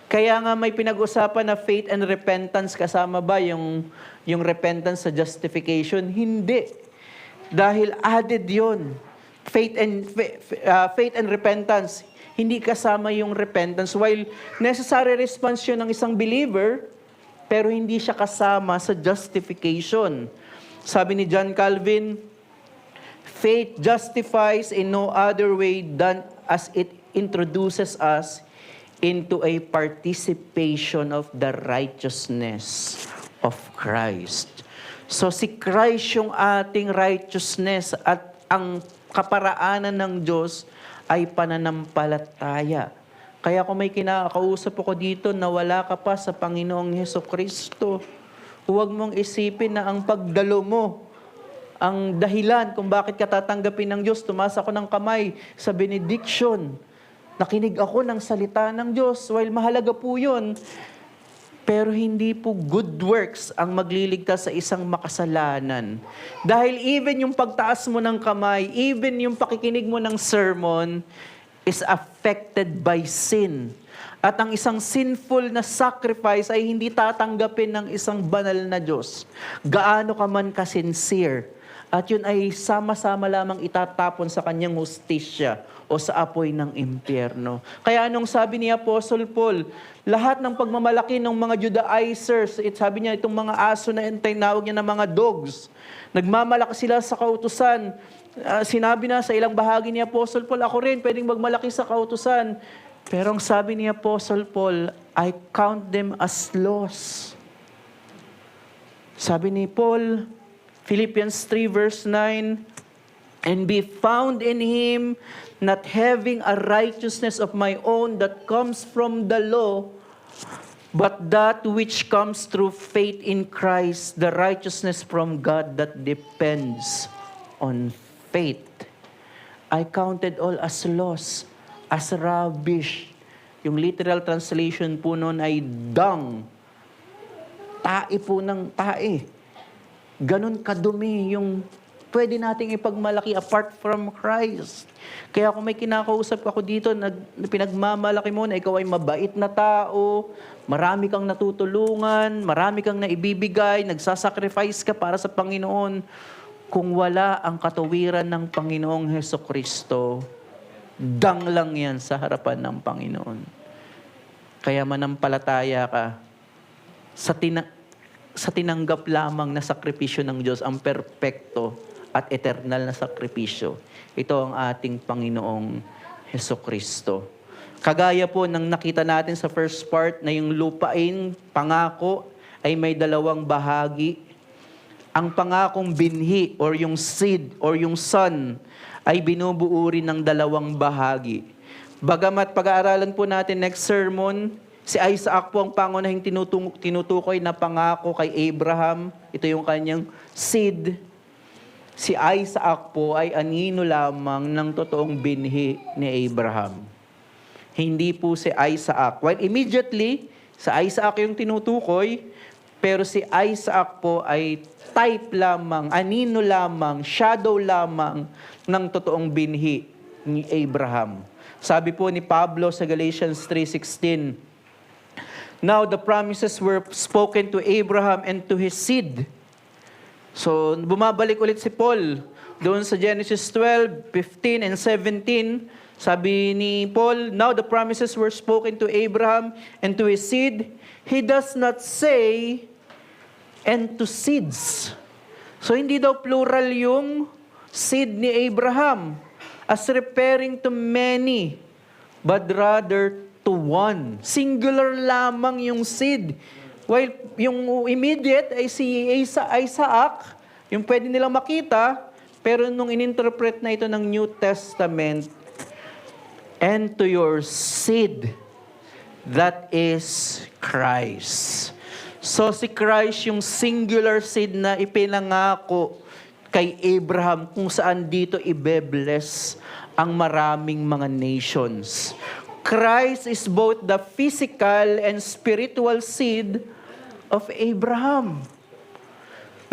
Kaya nga may pinag-usapan na faith and repentance, kasama ba yung repentance sa justification? Hindi. Dahil added yun. Faith and repentance, hindi kasama yung repentance. While necessary response yun ng isang believer, pero hindi siya kasama sa justification. Sabi ni John Calvin, faith justifies in no other way than as it introduces us into a participation of the righteousness of Christ. So si Christ yung ating righteousness at ang kaparaanan ng Diyos ay pananampalataya. Kaya kung may kinakausap ako dito na wala ka pa sa Panginoong Hesukristo, huwag mong isipin na ang pagdalo mo, ang dahilan kung bakit ka tatanggapin ng Diyos. Tumaas ako ng kamay sa benediction. Nakinig ako ng salita ng Diyos. While mahalaga po yun, pero hindi po good works ang magliligtas sa isang makasalanan. Dahil even yung pagtaas mo ng kamay, even yung pakikinig mo ng sermon, is affected by sin. At ang isang sinful na sacrifice ay hindi tatanggapin ng isang banal na Diyos. Gaano ka man ka-sincere. At yun ay sama-sama lamang itatapon sa kanyang hustisya o sa apoy ng impyerno. Kaya anong sabi ni Apostle Paul, lahat ng pagmamalaki ng mga Judaizers, sabi niya itong mga aso na tinawag niya na mga dogs, nagmamalaki sila sa kautusan. Sinabi na sa ilang bahagi ni Apostle Paul, ako rin pwedeng magmalaki sa kautusan. Pero ang sabi ni Apostle Paul, I count them as loss. Sabi ni Paul, Philippians 3 verse 9, and be found in Him, not having a righteousness of my own that comes from the law, but that which comes through faith in Christ, the righteousness from God that depends on faith. I counted all as loss, as rubbish. Yung literal translation po noon ay dung. Tae po ng tae. Ganon kadumi yung pwede nating ipagmalaki apart from Christ. Kaya kung may kinakausap ako dito na pinagmamalaki mo na ikaw ay mabait na tao, marami kang natutulungan, marami kang naibibigay, nagsasacrifice ka para sa Panginoon, kung wala ang katuwiran ng Panginoong Hesukristo, dang lang yan sa harapan ng Panginoon. Kaya manampalataya ka sa tinanggap lamang na sakripisyo ng Diyos, ang perpekto at eternal na sakripisyo. Ito ang ating Panginoong Hesukristo. Kagaya po ng nakita natin sa first part na yung lupain, pangako, ay may dalawang bahagi. Ang pangakong binhi or yung seed or yung son ay binubuo rin ng dalawang bahagi. Bagamat pag-aaralan po natin next sermon, si Isaac po ang pangunahing tinutukoy na pangako kay Abraham. Ito yung kanyang seed. Si Isaac po ay anino lamang ng totoong binhi ni Abraham. Hindi po si Isaac. While immediately, sa Isaac yung tinutukoy, pero si Isaac po ay type lamang, anino lamang, shadow lamang ng totoong binhi ni Abraham. Sabi po ni Pablo sa Galatians 3:16, now the promises were spoken to Abraham and to his seed. So, bumabalik ulit si Paul doon sa Genesis 12:15 and 17. Sabi ni Paul, now the promises were spoken to Abraham and to his seed. He does not say and to seeds. So hindi daw plural yung seed ni Abraham as referring to many, but rather to one. Singular lamang yung seed. While yung immediate ay si Isaac, yung pwede nilang makita, pero nung ininterpret na ito ng New Testament, and to your seed, that is Christ. So si Christ yung singular seed na ipinangako kay Abraham kung saan dito ibe-bless ang maraming mga nations. Christ is both the physical and spiritual seed of Abraham.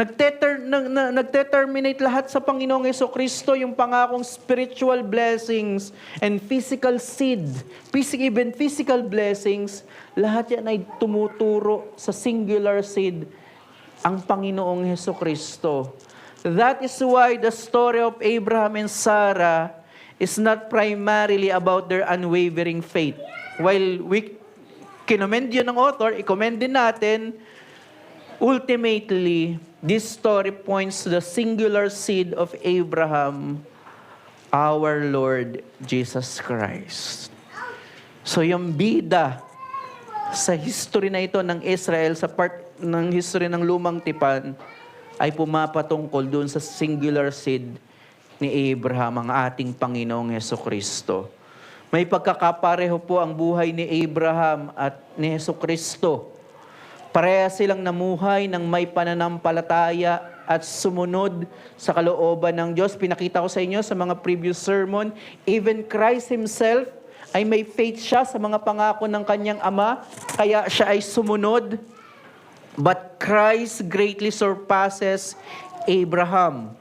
Nagdeterminate lahat sa Panginoong Jesucristo yung pangakong spiritual blessings and physical seed, even physical blessings, lahat yan ay tumuturo sa singular seed, ang Panginoong Jesucristo. That is why the story of Abraham and Sarah is not primarily about their unwavering faith. While we kinommend yun ng author, i-commend din natin, ultimately, this story points to the singular seed of Abraham, our Lord Jesus Christ. So yung bida sa history na ito ng Israel, sa part ng history ng Lumang Tipan, ay pumapatungkol doon sa singular seed ni Abraham, ang ating Panginoong Jesucristo. May pagkakapareho po ang buhay ni Abraham at ni Jesucristo. Pareha silang namuhay ng may pananampalataya at sumunod sa kalooban ng Diyos. Pinakita ko sa inyo sa mga previous sermon, even Christ Himself ay may faith siya sa mga pangako ng kanyang Ama, kaya siya ay sumunod. But Christ greatly surpasses Abraham.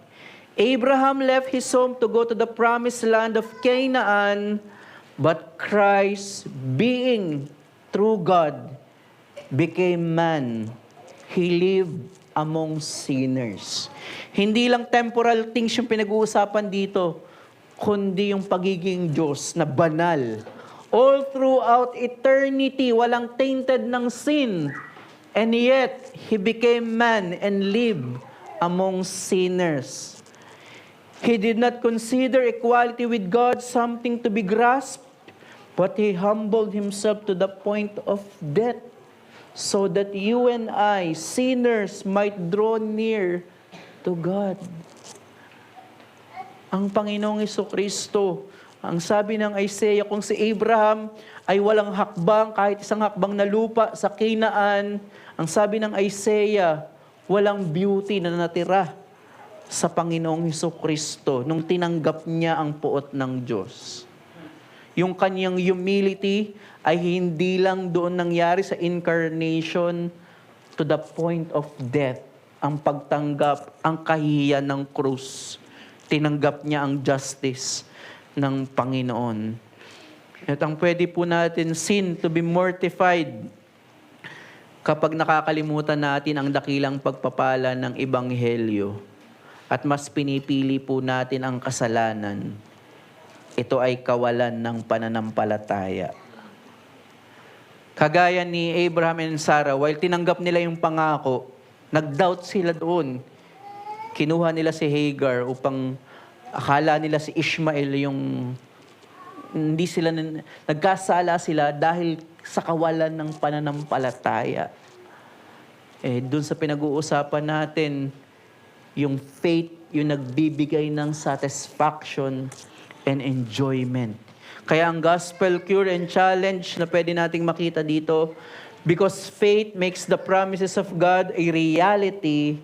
Abraham left his home to go to the promised land of Canaan, but Christ, being true God, became man. He lived among sinners. Hindi lang temporal things yung pinag-uusapan dito, kundi yung pagiging Diyos na banal. All throughout eternity, walang tainted ng sin. And yet, He became man and lived among sinners. He did not consider equality with God something to be grasped, but He humbled Himself to the point of death, so that you and I, sinners, might draw near to God. Ang Panginoong Jesucristo, ang sabi ng Isaiah, kung si Abraham ay walang hakbang, kahit isang hakbang na lupa sa Canaan, ang sabi ng Isaiah, walang beauty na natira sa Panginoong Jesucristo nung tinanggap niya ang puot ng Diyos. Yung kanyang humility ay hindi lang doon nangyari sa incarnation to the point of death. Ang pagtanggap, ang kahihiyan ng krus. Tinanggap niya ang justice ng Panginoon. At ang pwede po natin, sin to be mortified, kapag nakakalimutan natin ang dakilang pagpapala ng Ebanghelyo at mas pinipili po natin ang kasalanan, ito ay kawalan ng pananampalataya. Kagaya ni Abraham and Sarah, while tinanggap nila yung pangako, nag-doubt sila doon. Kinuha nila si Hagar upang akala nila si Ishmael yung hindi sila, nagkasala sila dahil sa kawalan ng pananampalataya. Doon sa pinag-uusapan natin, yung faith, yung nagbibigay ng satisfaction and enjoyment. Kaya ang gospel cure and challenge na pwede nating makita dito, because faith makes the promises of God a reality,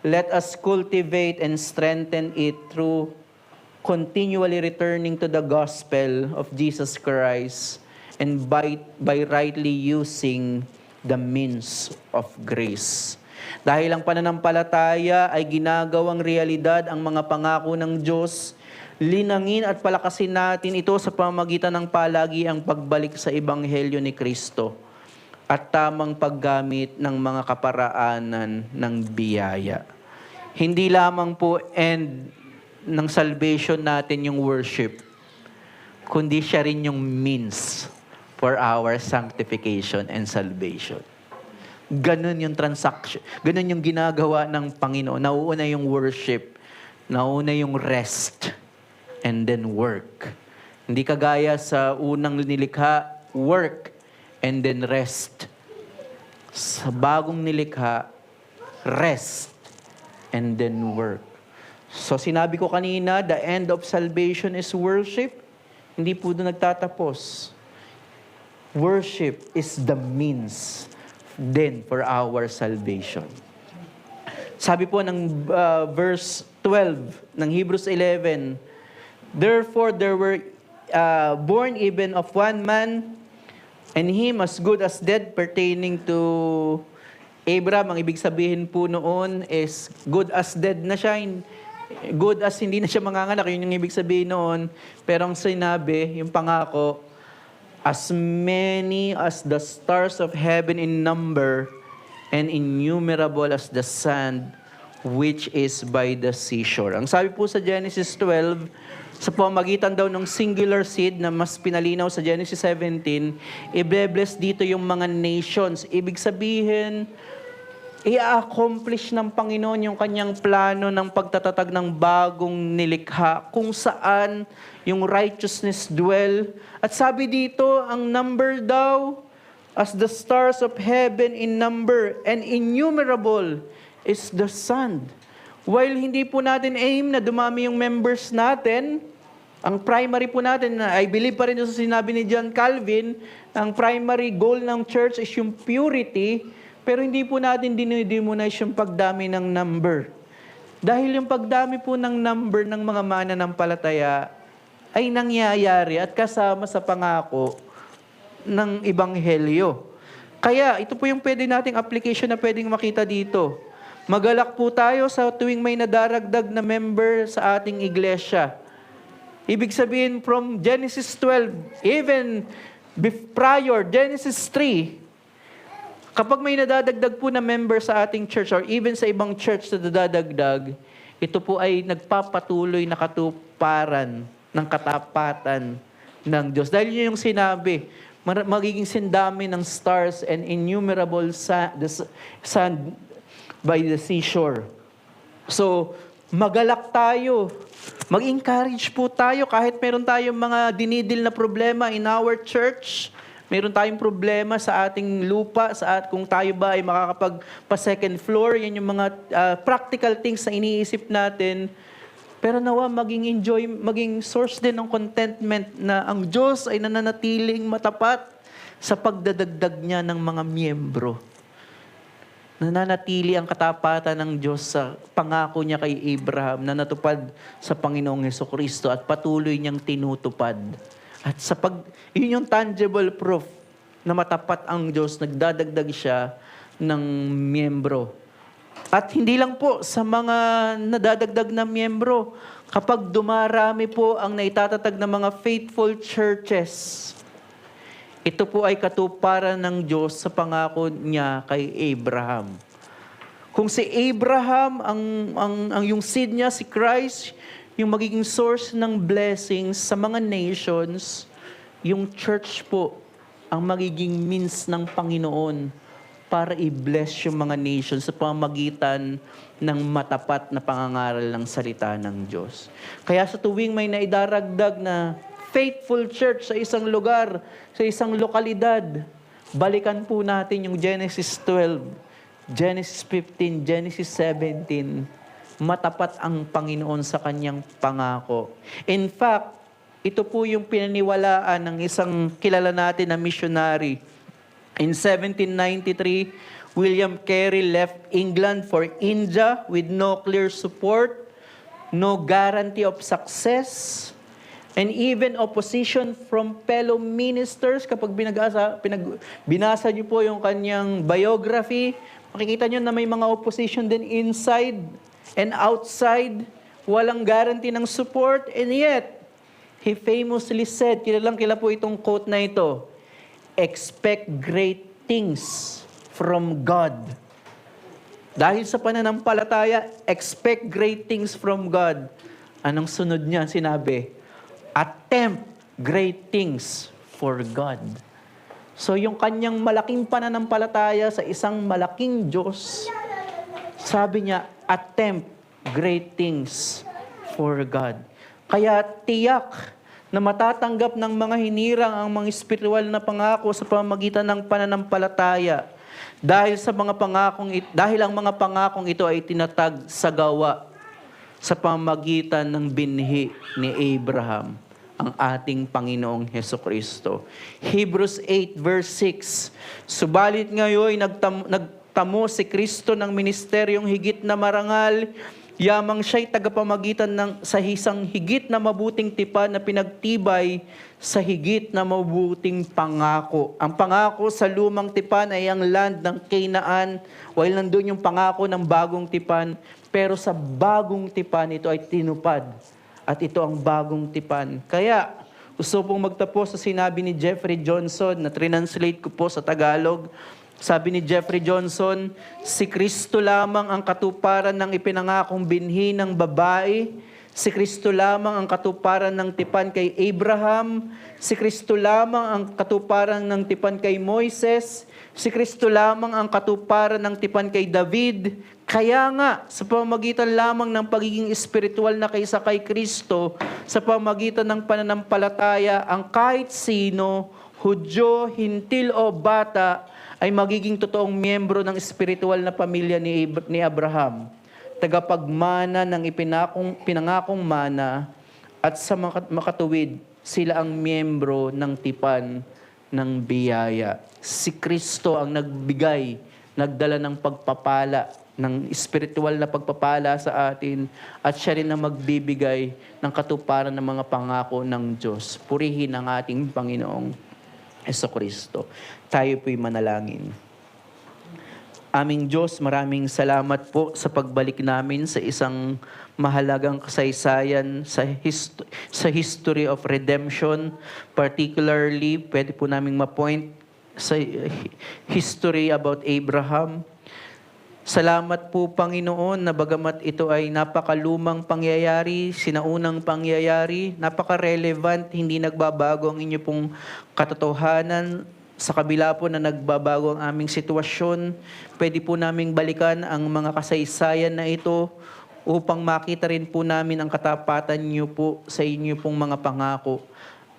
let us cultivate and strengthen it through continually returning to the gospel of Jesus Christ and by rightly using the means of grace. Dahil ang pananampalataya ay ginagawang realidad ang mga pangako ng Diyos, linangin at palakasin natin ito sa pamamagitan ng palagiang pagbalik sa Ebanghelyo ni Kristo at tamang paggamit ng mga kaparaanan ng biyaya. Hindi lamang po end ng salvation natin yung worship, kundi siya rin yung means for our sanctification and salvation. Ganun yung transaction. Ganun yung ginagawa ng Panginoon. Nauuna yung worship. Nauna yung rest. And then work. Hindi kagaya sa unang nilikha, work and then rest. Sa bagong nilikha, rest and then work. So sinabi ko kanina, the end of salvation is worship. Hindi po doon nagtatapos. Worship is the means then for our salvation. Sabi po ng verse 12 ng Hebrews 11, therefore there were born even of one man, and him as good as dead, pertaining to Abraham. Ang ibig sabihin po noon is good as dead na siya. Good as hindi na siya manganganak. Yun yung ibig sabihin noon. Pero ang sinabi, yung pangako, as many as the stars of heaven in number, and innumerable as the sand which is by the seashore. Ang sabi po sa Genesis 12, sa pamagitan daw ng singular seed na mas pinalinaw sa Genesis 17, i-bless dito yung mga nations. Ibig sabihin, i-accomplish ng Panginoon yung kanyang plano ng pagtatatag ng bagong nilikha kung saan yung righteousness dwell. At sabi dito, ang number daw as the stars of heaven in number, and innumerable is the sand. While hindi po natin aim na dumami yung members natin, ang primary po natin, I believe pa rin sa sinabi ni John Calvin, ang primary goal ng church is yung purity, pero hindi po natin dinidemonize yung pagdami ng number. Dahil yung pagdami po ng number ng mga mananampalataya ay nangyayari at kasama sa pangako ng Ebanghelyo. Kaya ito po yung pwede nating application na pwedeng makita dito. Magalak po tayo sa tuwing may nadaragdag na member sa ating iglesia. Ibig sabihin from Genesis 12, even prior, Genesis 3, kapag may nadadagdag po na member sa ating church or even sa ibang church na nadadagdag, ito po ay nagpapatuloy na katuparan ng katapatan ng Diyos. Dahil yun yung sinabi, magiging sindami ng stars and innumerable sand by the seashore. So, magalak tayo. Mag-encourage po tayo kahit meron tayong mga dinidil na problema in our church. Meron tayong problema sa ating lupa, kung tayo ba ay makakapag-second floor. Yan yung mga practical things na iniisip natin. Pero nawa maging source din ng contentment na ang Diyos ay nananatiling matapat sa pagdadagdag niya ng mga miyembro. Nananatili ang katapatan ng Diyos sa pangako niya kay Abraham na natupad sa Panginoong Hesukristo at patuloy niyang tinutupad. At yun yung tangible proof na matapat ang Diyos, nagdadagdag siya ng miyembro. At hindi lang po sa mga nadadagdag na miyembro, kapag dumarami po ang naitatatag ng mga faithful churches, ito po ay katuparan ng Diyos sa pangako niya kay Abraham. Kung si Abraham, ang yung seed niya, si Christ, yung magiging source ng blessings sa mga nations, yung church po, ang magiging means ng Panginoon para i-bless yung mga nations sa pamamagitan ng matapat na pangangaral ng salita ng Diyos. Kaya sa tuwing may naidaragdag na faithful church sa isang lugar, sa isang lokalidad, balikan po natin yung Genesis 12, Genesis 15, Genesis 17. Matapat ang Panginoon sa kanyang pangako. In fact, ito po yung pinaniwalaan ng isang kilala natin na missionary. In 1793, William Carey left England for India with no clear support, no guarantee of success, and even opposition from fellow ministers. Kapag binasa niyo po yung kanyang biography, makikita niyo na may mga opposition din inside and outside. Walang guarantee ng support, and yet, he famously said, kilala po itong quote na ito, expect great things from God. Dahil sa pananampalataya, expect great things from God. Anong sunod niya? Sinabi, attempt great things for God. So yung kanyang malaking pananampalataya sa isang malaking Diyos, sabi niya, attempt great things for God. Kaya tiyak na matatanggap ng mga hinirang ang mga espiritual na pangako sa pamamagitan ng pananampalataya. Dahil ang mga pangakong ito ay tinatag sa gawa sa pamamagitan ng binhi ni Abraham, ang ating Panginoong Hesukristo. Hebrews 8 verse 6, subalit ngayon nagtamo si Kristo ng ministeryong higit na marangal, yamang siya'y tagapamagitan sa isang higit na mabuting tipan na pinagtibay sa higit na mabuting pangako. Ang pangako sa lumang tipan ay ang land ng Canaan, while nandun yung pangako ng bagong tipan, pero sa bagong tipan ito ay tinupad. At ito ang bagong tipan. Kaya, gusto pong magtapos sa sinabi ni Jeffrey Johnson, na translate ko po sa Tagalog. Sabi ni Jeffrey Johnson, si Kristo lamang ang katuparan ng ipinangakong binhi ng babae. Si Kristo lamang ang katuparan ng tipan kay Abraham. Si Kristo lamang ang katuparan ng tipan kay Moises. Si Kristo lamang ang katuparan ng tipan kay David. Kaya nga, sa pamamagitan lamang ng pagiging espiritual na kaysa kay Kristo, sa pamamagitan ng pananampalataya, ang kahit sino, Hudyo, Hintil o bata, ay magiging totoong miyembro ng espiritual na pamilya ni Abraham. Tagapagmana ng pinangakong mana, at sa makatuwid, sila ang miyembro ng tipan ng biyaya. Si Kristo ang nagdala ng pagpapala, ng espiritual na pagpapala sa atin, at siya rin ang magbibigay ng katuparan ng mga pangako ng Diyos. Purihin ang ating Panginoong Hesukristo. Tayo po'y manalangin. Aming Diyos, maraming salamat po sa pagbalik namin sa isang mahalagang kasaysayan sa history of redemption. Particularly, pwede po naming ma-point sa history about Abraham. Salamat po, Panginoon, na bagamat ito ay napakalumang pangyayari, sinaunang pangyayari, napaka-relevant, hindi nagbabago ang inyo pong katotohanan. Sa kabila po na nagbabago ang aming sitwasyon, pwede po naming balikan ang mga kasaysayan na ito upang makita rin po namin ang katapatan niyo po sa inyo pong mga pangako.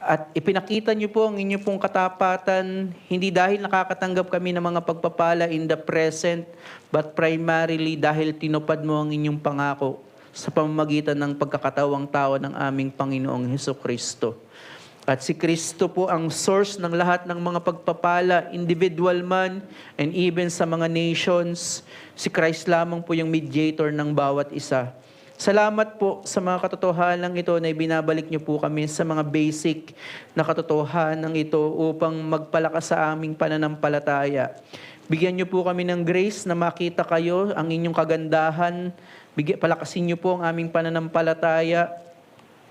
At ipinakita niyo po ang inyo pong katapatan, hindi dahil nakakatanggap kami ng mga pagpapala in the present, but primarily dahil tinupad mo ang inyong pangako sa pamamagitan ng pagkakatawang tao ng aming Panginoong Hesukristo. At si Kristo po ang source ng lahat ng mga pagpapala, individual man, and even sa mga nations. Si Christ lamang po yung mediator ng bawat isa. Salamat po sa mga katotohanan ito na ibinabalik niyo po kami sa mga basic na katotohanan ito upang magpalakas sa aming pananampalataya. Bigyan niyo po kami ng grace na makita kayo, ang inyong kagandahan. Palakasin niyo po ang aming pananampalataya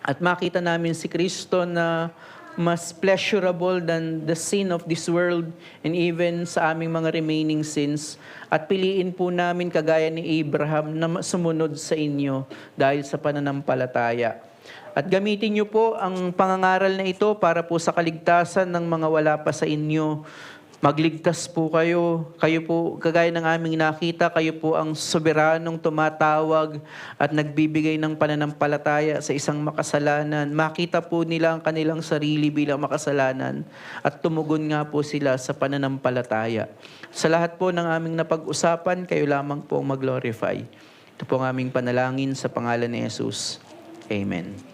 at makita namin si Kristo na mas pleasurable than the sin of this world and even sa aming mga remaining sins. At piliin po namin kagaya ni Abraham na sumunod sa inyo dahil sa pananampalataya. At gamitin niyo po ang pangangaral na ito para po sa kaligtasan ng mga wala pa sa inyo. Magligtas po kayo. Kayo po, kagaya ng aming nakita, kayo po ang soberanong tumatawag at nagbibigay ng pananampalataya sa isang makasalanan. Makita po nila ang kanilang sarili bilang makasalanan at tumugon nga po sila sa pananampalataya. Sa lahat po ng aming napag-usapan, kayo lamang po ang mag-glorify. Ito po ang aming panalangin sa pangalan ni Jesus. Amen.